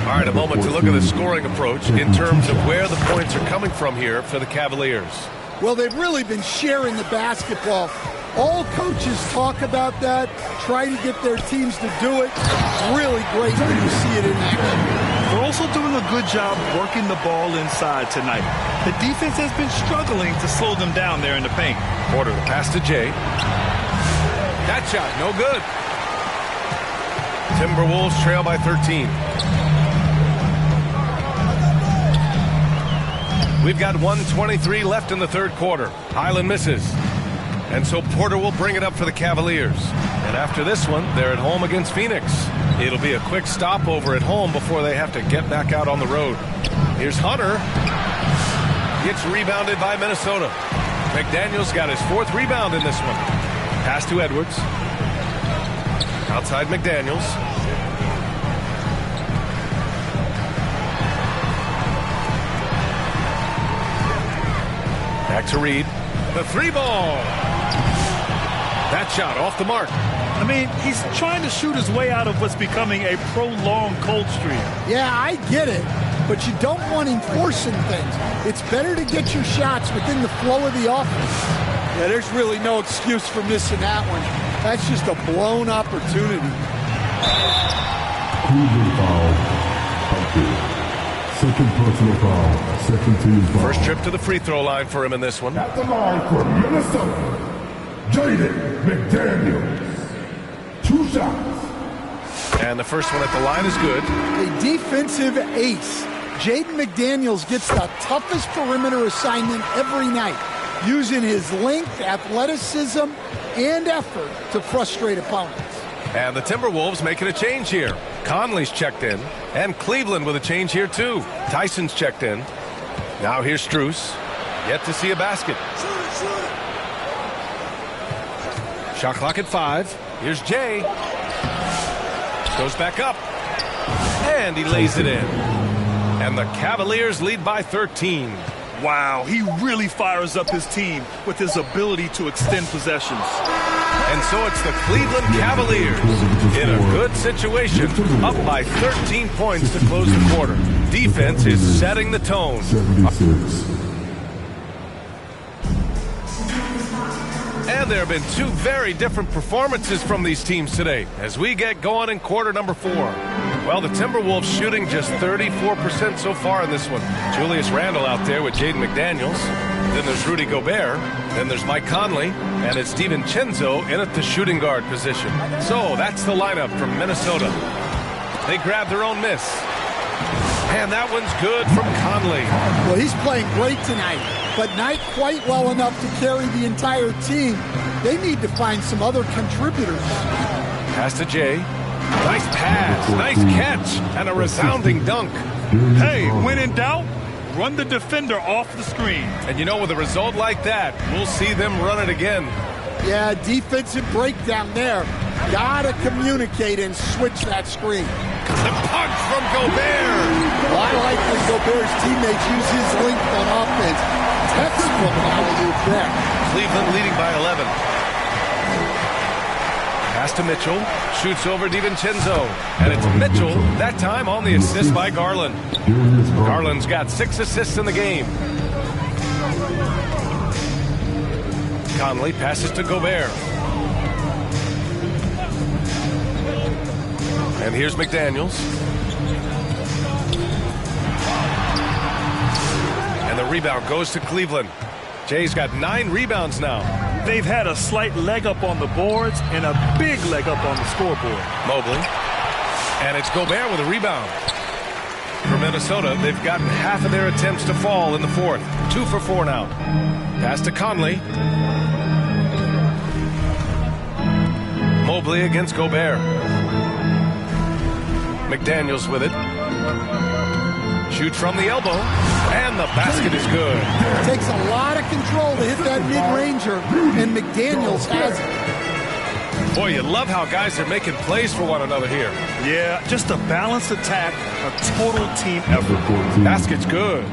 All right, a moment to look at the scoring approach in terms of where the points are coming from here for the Cavaliers. Well, they've really been sharing the basketball. All coaches talk about that, try to get their teams to do it. Really great when you see it in action. They're also doing a good job working the ball inside tonight. The defense has been struggling to slow them down there in the paint. Porter, the pass to Jay. That shot, no good. Timberwolves trail by 13. We've got 1:23 left in the third quarter. Highland misses. And so Porter will bring it up for the Cavaliers. And after this one, they're at home against Phoenix. It'll be a quick stopover at home before they have to get back out on the road. Here's Hunter. Gets rebounded by Minnesota. McDaniels got his 4th rebound in this one. Pass to Edwards. Outside McDaniels. Back to Reed. The 3-ball. That shot off the mark. I mean, he's trying to shoot his way out of what's becoming a prolonged cold streak. Yeah, I get it, but you don't want him forcing things. It's better to get your shots within the flow of the offense. Yeah, there's really no excuse for missing that one. That's just a blown opportunity. Cleveland foul. Second personal foul. Second team foul. First trip to the free throw line for him in this one. At the line for Minnesota, Jaden McDaniels. 2 shots. And the first one at the line is good. A defensive ace. Jaden McDaniels gets the toughest perimeter assignment every night, using his length, athleticism, and effort to frustrate opponents. And the Timberwolves making a change here. Conley's checked in, and Cleveland with a change here too. Tyson's checked in. Now here's Strus. Yet to see a basket. Shot clock at 5. Here's Jay. Goes back up. And he lays it in. And the Cavaliers lead by 13. Wow, he really fires up his team with his ability to extend possessions. And so it's the Cleveland Cavaliers in a good situation, up by 13 points to close the quarter. Defense is setting the tone. 76. And there have been two very different performances from these teams today as we get going in quarter number 4. Well, the Timberwolves shooting just 34% so far in this one. Julius Randle out there with Jaden McDaniels. Then there's Rudy Gobert. Then there's Mike Conley. And it's DiVincenzo in at the shooting guard position. So that's the lineup from Minnesota. They grab their own miss. And that one's good from Conley. Well, he's playing great tonight, but not quite well enough to carry the entire team. They need to find some other contributors. Pass to Jay. Nice pass, nice catch, and a resounding dunk. Hey, when in doubt, run the defender off the screen. And you know, with a result like that, we'll see them run it again. Yeah, defensive breakdown there. Gotta communicate and switch that screen. The punch from Gobert. Well, I like when Gobert's teammates use his length on offense. Textbook alley-oop there. Cleveland leading by 11. Pass to Mitchell. Shoots over DiVincenzo. And it's Mitchell, that time on the assist by Garland. Garland's got 6 assists in the game. Conley passes to Gobert. And here's McDaniels. And the rebound goes to Cleveland. Jay's got 9 rebounds now. They've had a slight leg up on the boards and a big leg up on the scoreboard. Mobley. And it's Gobert with a rebound. For Minnesota, they've gotten half of their attempts to fall in the fourth. 2 for 4 now. Pass to Conley. Mobley against Gobert. McDaniels with it. Shoots from the elbow. And the basket is good. Takes a lot of control to hit that mid-ranger, and McDaniels has it. Boy, you love how guys are making plays for one another here. Yeah, just a balanced attack, a total team effort. Basket's good.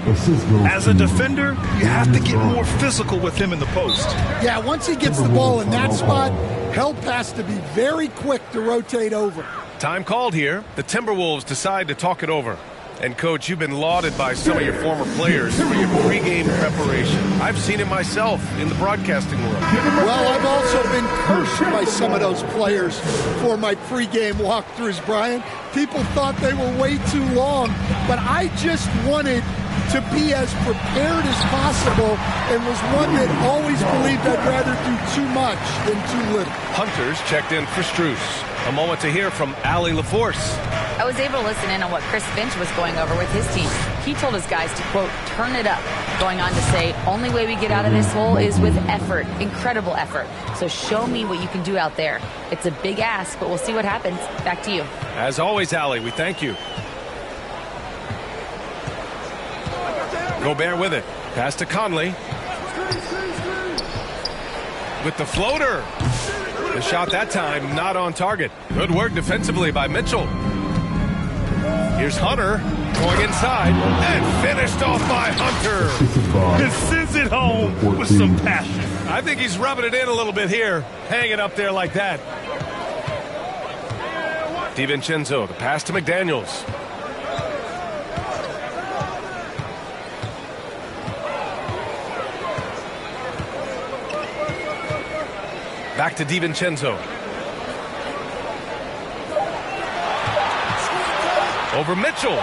As a defender, you have to get more physical with him in the post. Yeah, once he gets the ball in that spot, help has to be very quick to rotate over. Time called here. The Timberwolves decide to talk it over. And, Coach, you've been lauded by some of your former players for your pregame preparation. I've seen it myself in the broadcasting world. Well, I've also been cursed by some of those players for my pregame walkthroughs, Brian. People thought they were way too long, but I just wanted to be as prepared as possible and was one that always believed I'd rather do too much than too little. Hunters checked in for Strus. A moment to hear from Allie LaForce. I was able to listen in on what Chris Finch was going over with his team. He told his guys to, quote, turn it up, going on to say, only way we get out of this hole is with effort, incredible effort. So show me what you can do out there. It's a big ask, but we'll see what happens. Back to you. As always, Allie, we thank you. Gobert with it. Pass to Conley. With the floater. The shot that time not on target. Good work defensively by Mitchell. Here's Hunter going inside and finished off by Hunter. He sends it home with some passion. I think he's rubbing it in a little bit here. Hanging up there like that. DiVincenzo, the pass to McDaniels. Back to DiVincenzo. Over Mitchell.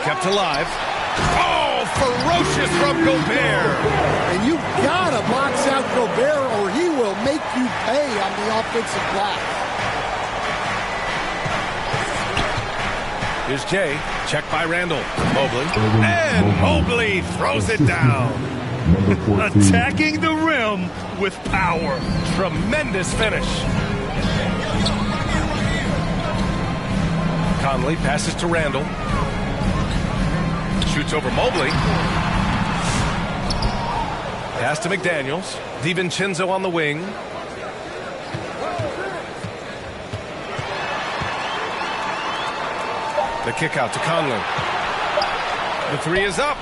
Kept alive. Oh, ferocious from Gobert. And you gotta box out Gobert or he will make you pay on the offensive glass. Here's Jay. Checked by Randle. Mobley. And Mobley throws it down. Attacking the rim with power. Tremendous finish. Conley passes to Randle. Shoots over Mobley. Pass to McDaniels. DiVincenzo on the wing. The kick out to Conley. The three is up.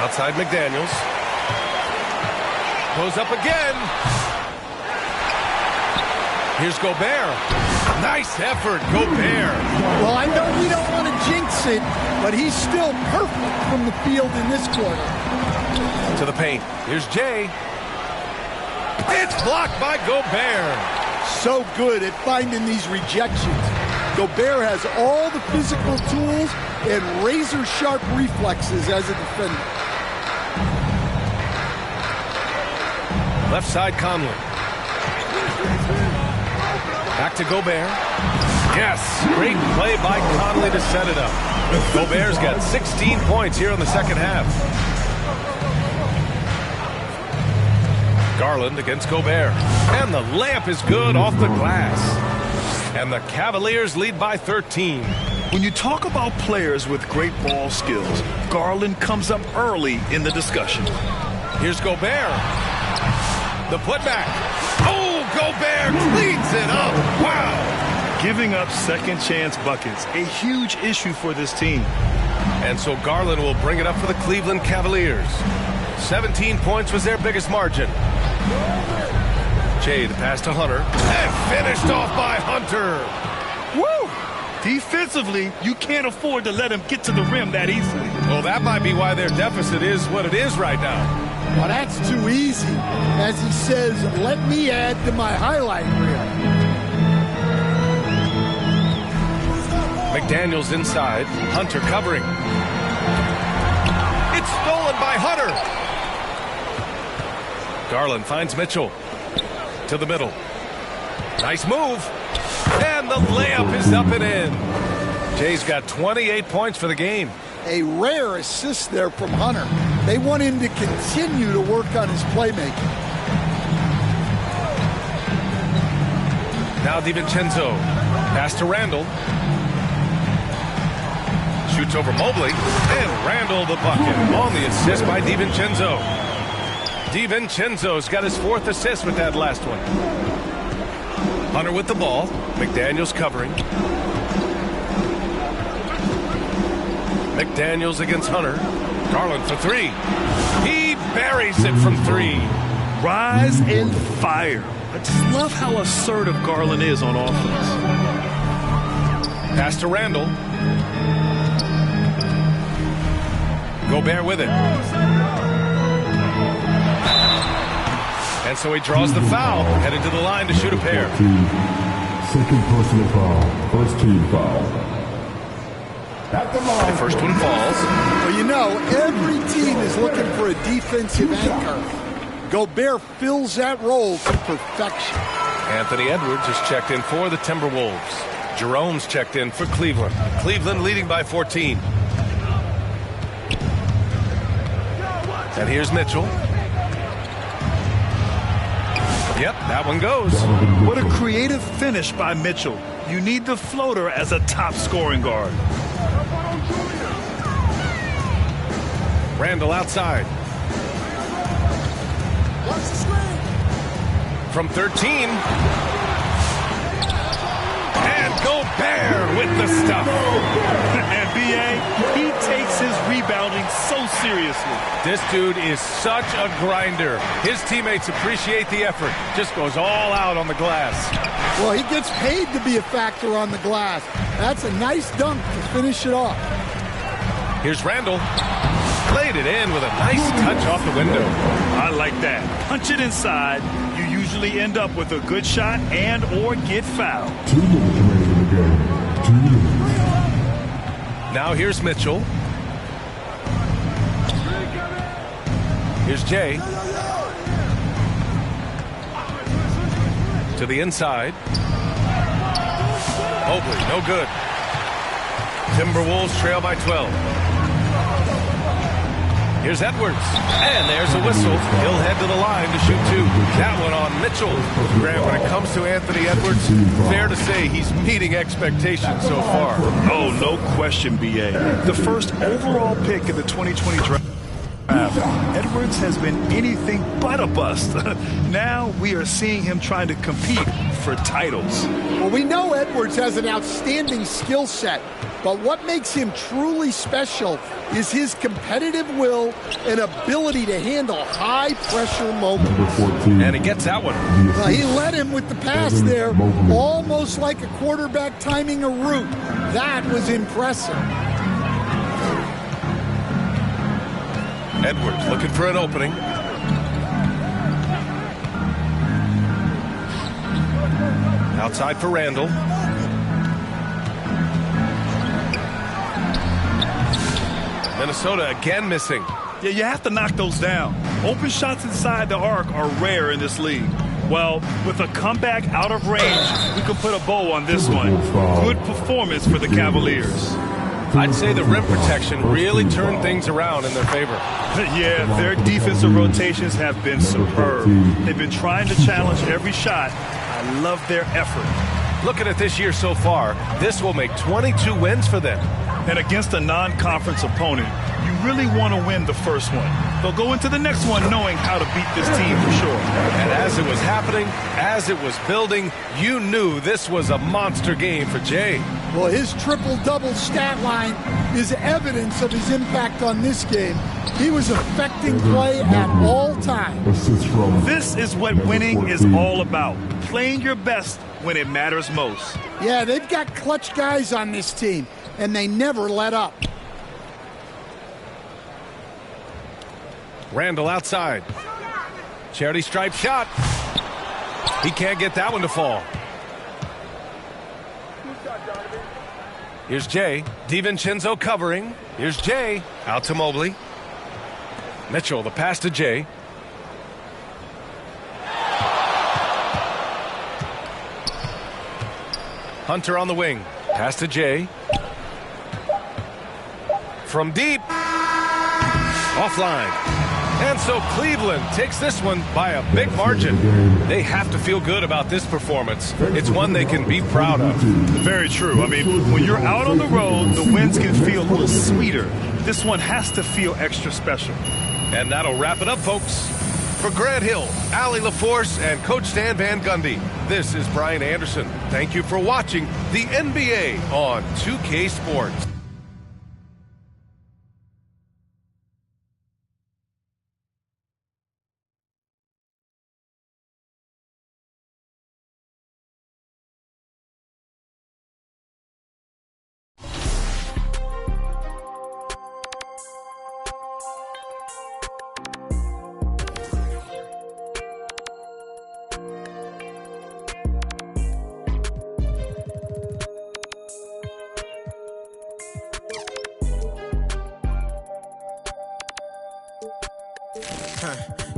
Outside McDaniels. Goes up again. Here's Gobert. Nice effort, Gobert. Well, I know we don't want to jinx it, but he's still perfect from the field in this quarter. To the paint. Here's Jay. It's blocked by Gobert. So good at finding these rejections. Gobert has all the physical tools and razor-sharp reflexes as a defender. Left side, Conley. Back to Gobert. Yes, great play by Conley to set it up. Gobert's got 16 points here in the second half. Garland against Gobert. And the layup is good off the glass. And the Cavaliers lead by 13. When you talk about players with great ball skills, Garland comes up early in the discussion. Here's Gobert. The putback. Oh, Gobert cleans it up. Wow. Giving up second chance buckets, a huge issue for this team. And so Garland will bring it up for the Cleveland Cavaliers. 17 points was their biggest margin. Jay, the pass to Hunter. And finished off by Hunter. Woo! Defensively, you can't afford to let him get to the rim that easily. Well, that might be why their deficit is what it is right now. Well, that's too easy. As he says, let me add to my highlight reel. McDaniels inside. Hunter covering. It's stolen by Hunter. Garland finds Mitchell. To the middle. Nice move. And the layup is up and in. Jay's got 28 points for the game. A rare assist there from Hunter. They want him to continue to work on his playmaking. Now DiVincenzo. Pass to Randall. Shoots over Mobley. And Randall the bucket on the assist by DiVincenzo. DiVincenzo's got his 4th assist with that last one. Hunter with the ball. McDaniels covering. McDaniels against Hunter. Garland for 3. He buries it from 3. Rise and fire. I just love how assertive Garland is on offense. Pass to Randall. Gobert with it. And so he draws the foul. Headed to the line to shoot a pair. Second personal foul. First team foul. The first one falls. Well, you know, every team is looking for a defensive anchor. Gobert fills that role to perfection. Anthony Edwards is checked in for the Timberwolves. Jerome's checked in for Cleveland. Cleveland leading by 14. And here's Mitchell. Yep, that one goes. What a creative finish by Mitchell. You need the floater as a top scoring guard. Randall outside. From 13. And Gobert with the stuff. And B.A., he takes his rebounding so seriously. This dude is such a grinder. His teammates appreciate the effort. Just goes all out on the glass. Well, he gets paid to be a factor on the glass. That's a nice dunk to finish it off. Here's Randall. Played it in with a nice touch off the window. I like that. Punch it inside. You usually end up with a good shot and or get fouled. 2 minutes remaining in the game. 2 minutes. Now here's Mitchell. Here's Jay. To the inside. Mobley, no good. Timberwolves trail by 12. Here's Edwards. And there's a whistle. He'll head to the line to shoot 2. That one on Mitchell. Grant, when it comes to Anthony Edwards, fair to say he's meeting expectations so far. Oh, no question, B.A. The first overall pick in the 2020 draft. half. Edwards has been anything but a bust. Now we are seeing him trying to compete for titles. Well, we know Edwards has an outstanding skill set, but what makes him truly special is his competitive will and ability to handle high-pressure moments. And he gets that one. Well, he led him with the pass there, almost like a quarterback timing a route. That was impressive. Edwards looking for an opening. Outside for Randall. Minnesota again missing. Yeah, you have to knock those down. Open shots inside the arc are rare in this league. Well, with a comeback out of range, we can put a bow on this one. Good performance for the Cavaliers. I'd say the rim protection really turned things around in their favor. Yeah, their defensive rotations have been superb. They've been trying to challenge every shot. I love their effort. Looking at this year so far, this will make 22 wins for them. And against a non-conference opponent, you really want to win the first one. They'll go into the next one knowing how to beat this team for sure. And as it was happening, as it was building, you knew this was a monster game for Jay. Well, his triple-double stat line is evidence of his impact on this game. He was affecting play at all times. This is what winning is all about. Playing your best when it matters most. Yeah, they've got clutch guys on this team, and they never let up. Randall outside. Charity stripe shot. He can't get that one to fall. Here's Jay. DiVincenzo covering. Here's Jay. Out to Mobley. Mitchell, the pass to Jay. Hunter on the wing. Pass to Jay. From deep. Offline. And so Cleveland takes this one by a big margin. They have to feel good about this performance. It's one they can be proud of. Very true. I mean, when you're out on the road, the wins can feel a little sweeter. This one has to feel extra special. And that'll wrap it up, folks. For Grant Hill, Allie LaForce, and Coach Stan Van Gundy, this is Brian Anderson. Thank you for watching the NBA on 2K Sports.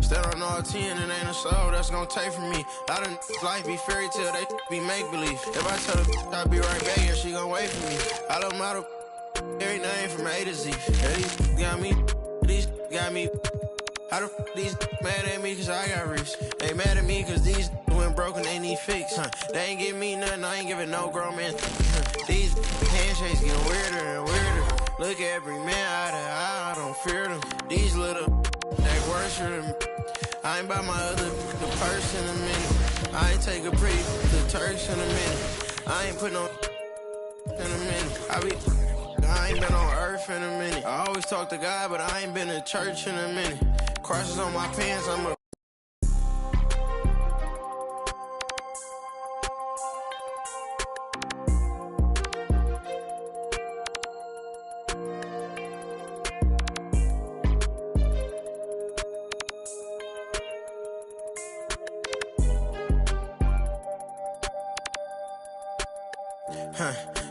Stand on all 10 and ain't a soul that's gonna take from me. I done life be fairy tale, they be make believe. If I tell her I'll be right back, yeah, she gon' wait for me. I love model every name from A to Z. Yeah, these got me. How the these mad at me cause I got rich? They mad at me cause these went broken, they need fix. They ain't give me nothing, I ain't giving no grown man. These handshakes getting weirder and weirder. Look at every man eye to eye, I don't fear them. These little they worship them. I ain't by my other the purse in a minute. I ain't take a pretty the Turks in a minute. I ain't put no in a minute. I ain't been on earth in a minute. I always talk to God, but I ain't been to church in a minute. Crosses on my pants, I'm a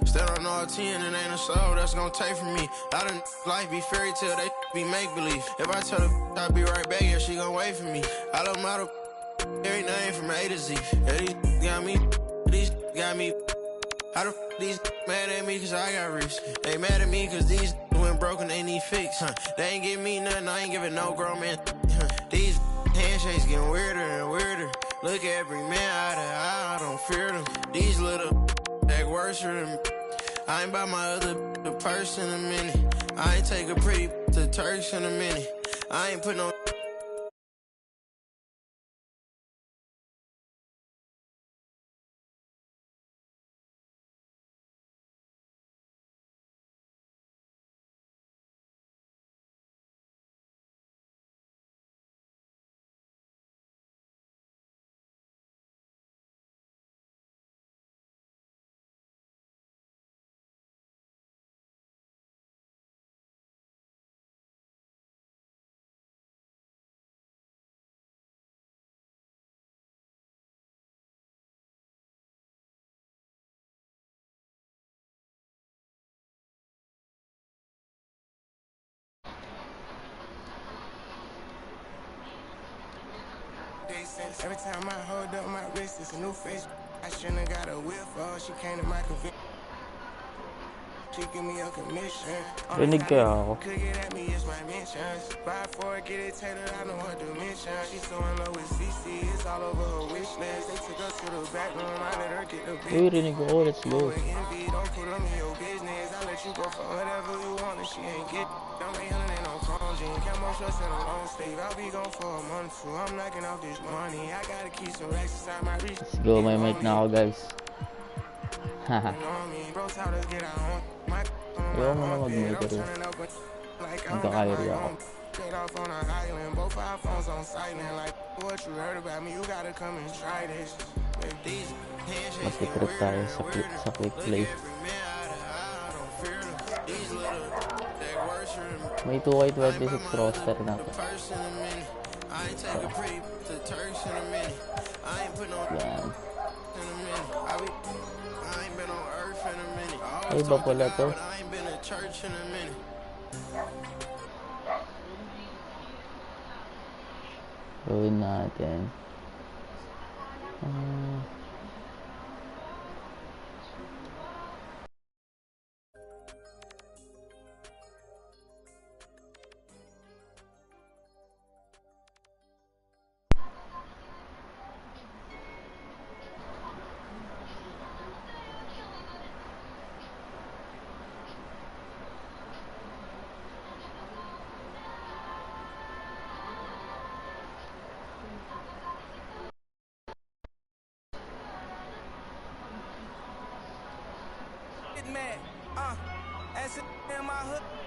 Stand on all 10 and ain't a soul that's gonna take from me. I done life be fairy tale, they be make believe. If I tell her I'll be right back, yeah, she gon' wait for me. I love model every name from A to Z. Yeah, these got me. How the these mad at me cause I got rich? They mad at me cause these went broken, they need fix. They ain't give me nothing, I ain't giving no grown man. These handshakes getting weirder and weirder. Look at every man eye to eye, I don't fear them. These little that worship them. I ain't by my other the purse in a minute. I ain't take a pretty to Turks in a minute. I ain't put no. Every time I hold up my wrist, it's a new face. I shouldn't have got a whip for her. She came to my conviction. She give me a commission. Rinig kaya ako. Could get at me, it's my mentions. Buy for it, get it tailored, I know her dimension. She's so in love with CC, it's all over her wish list. They took us to the back room, I let her get the Uy, rinig ako. Let's go. envy, don't put them in your business. I let you go for whatever you want and she ain't get. Don't make her ain't no chrome jean. Camo shorts and a long sleeve. I'll be gone for a month or two. I'm knocking off this money. I gotta keep some racks inside my reach. Let's go. May mic na ako, guys. Haha. Ayaw mo na mag-MyCareer. Magka-Kyrie ako. Mag-secret tayo sa quick play. May 2K26 roster na to. Yan. Ay, iba pala to. Gawin natin. Man, as in my hood.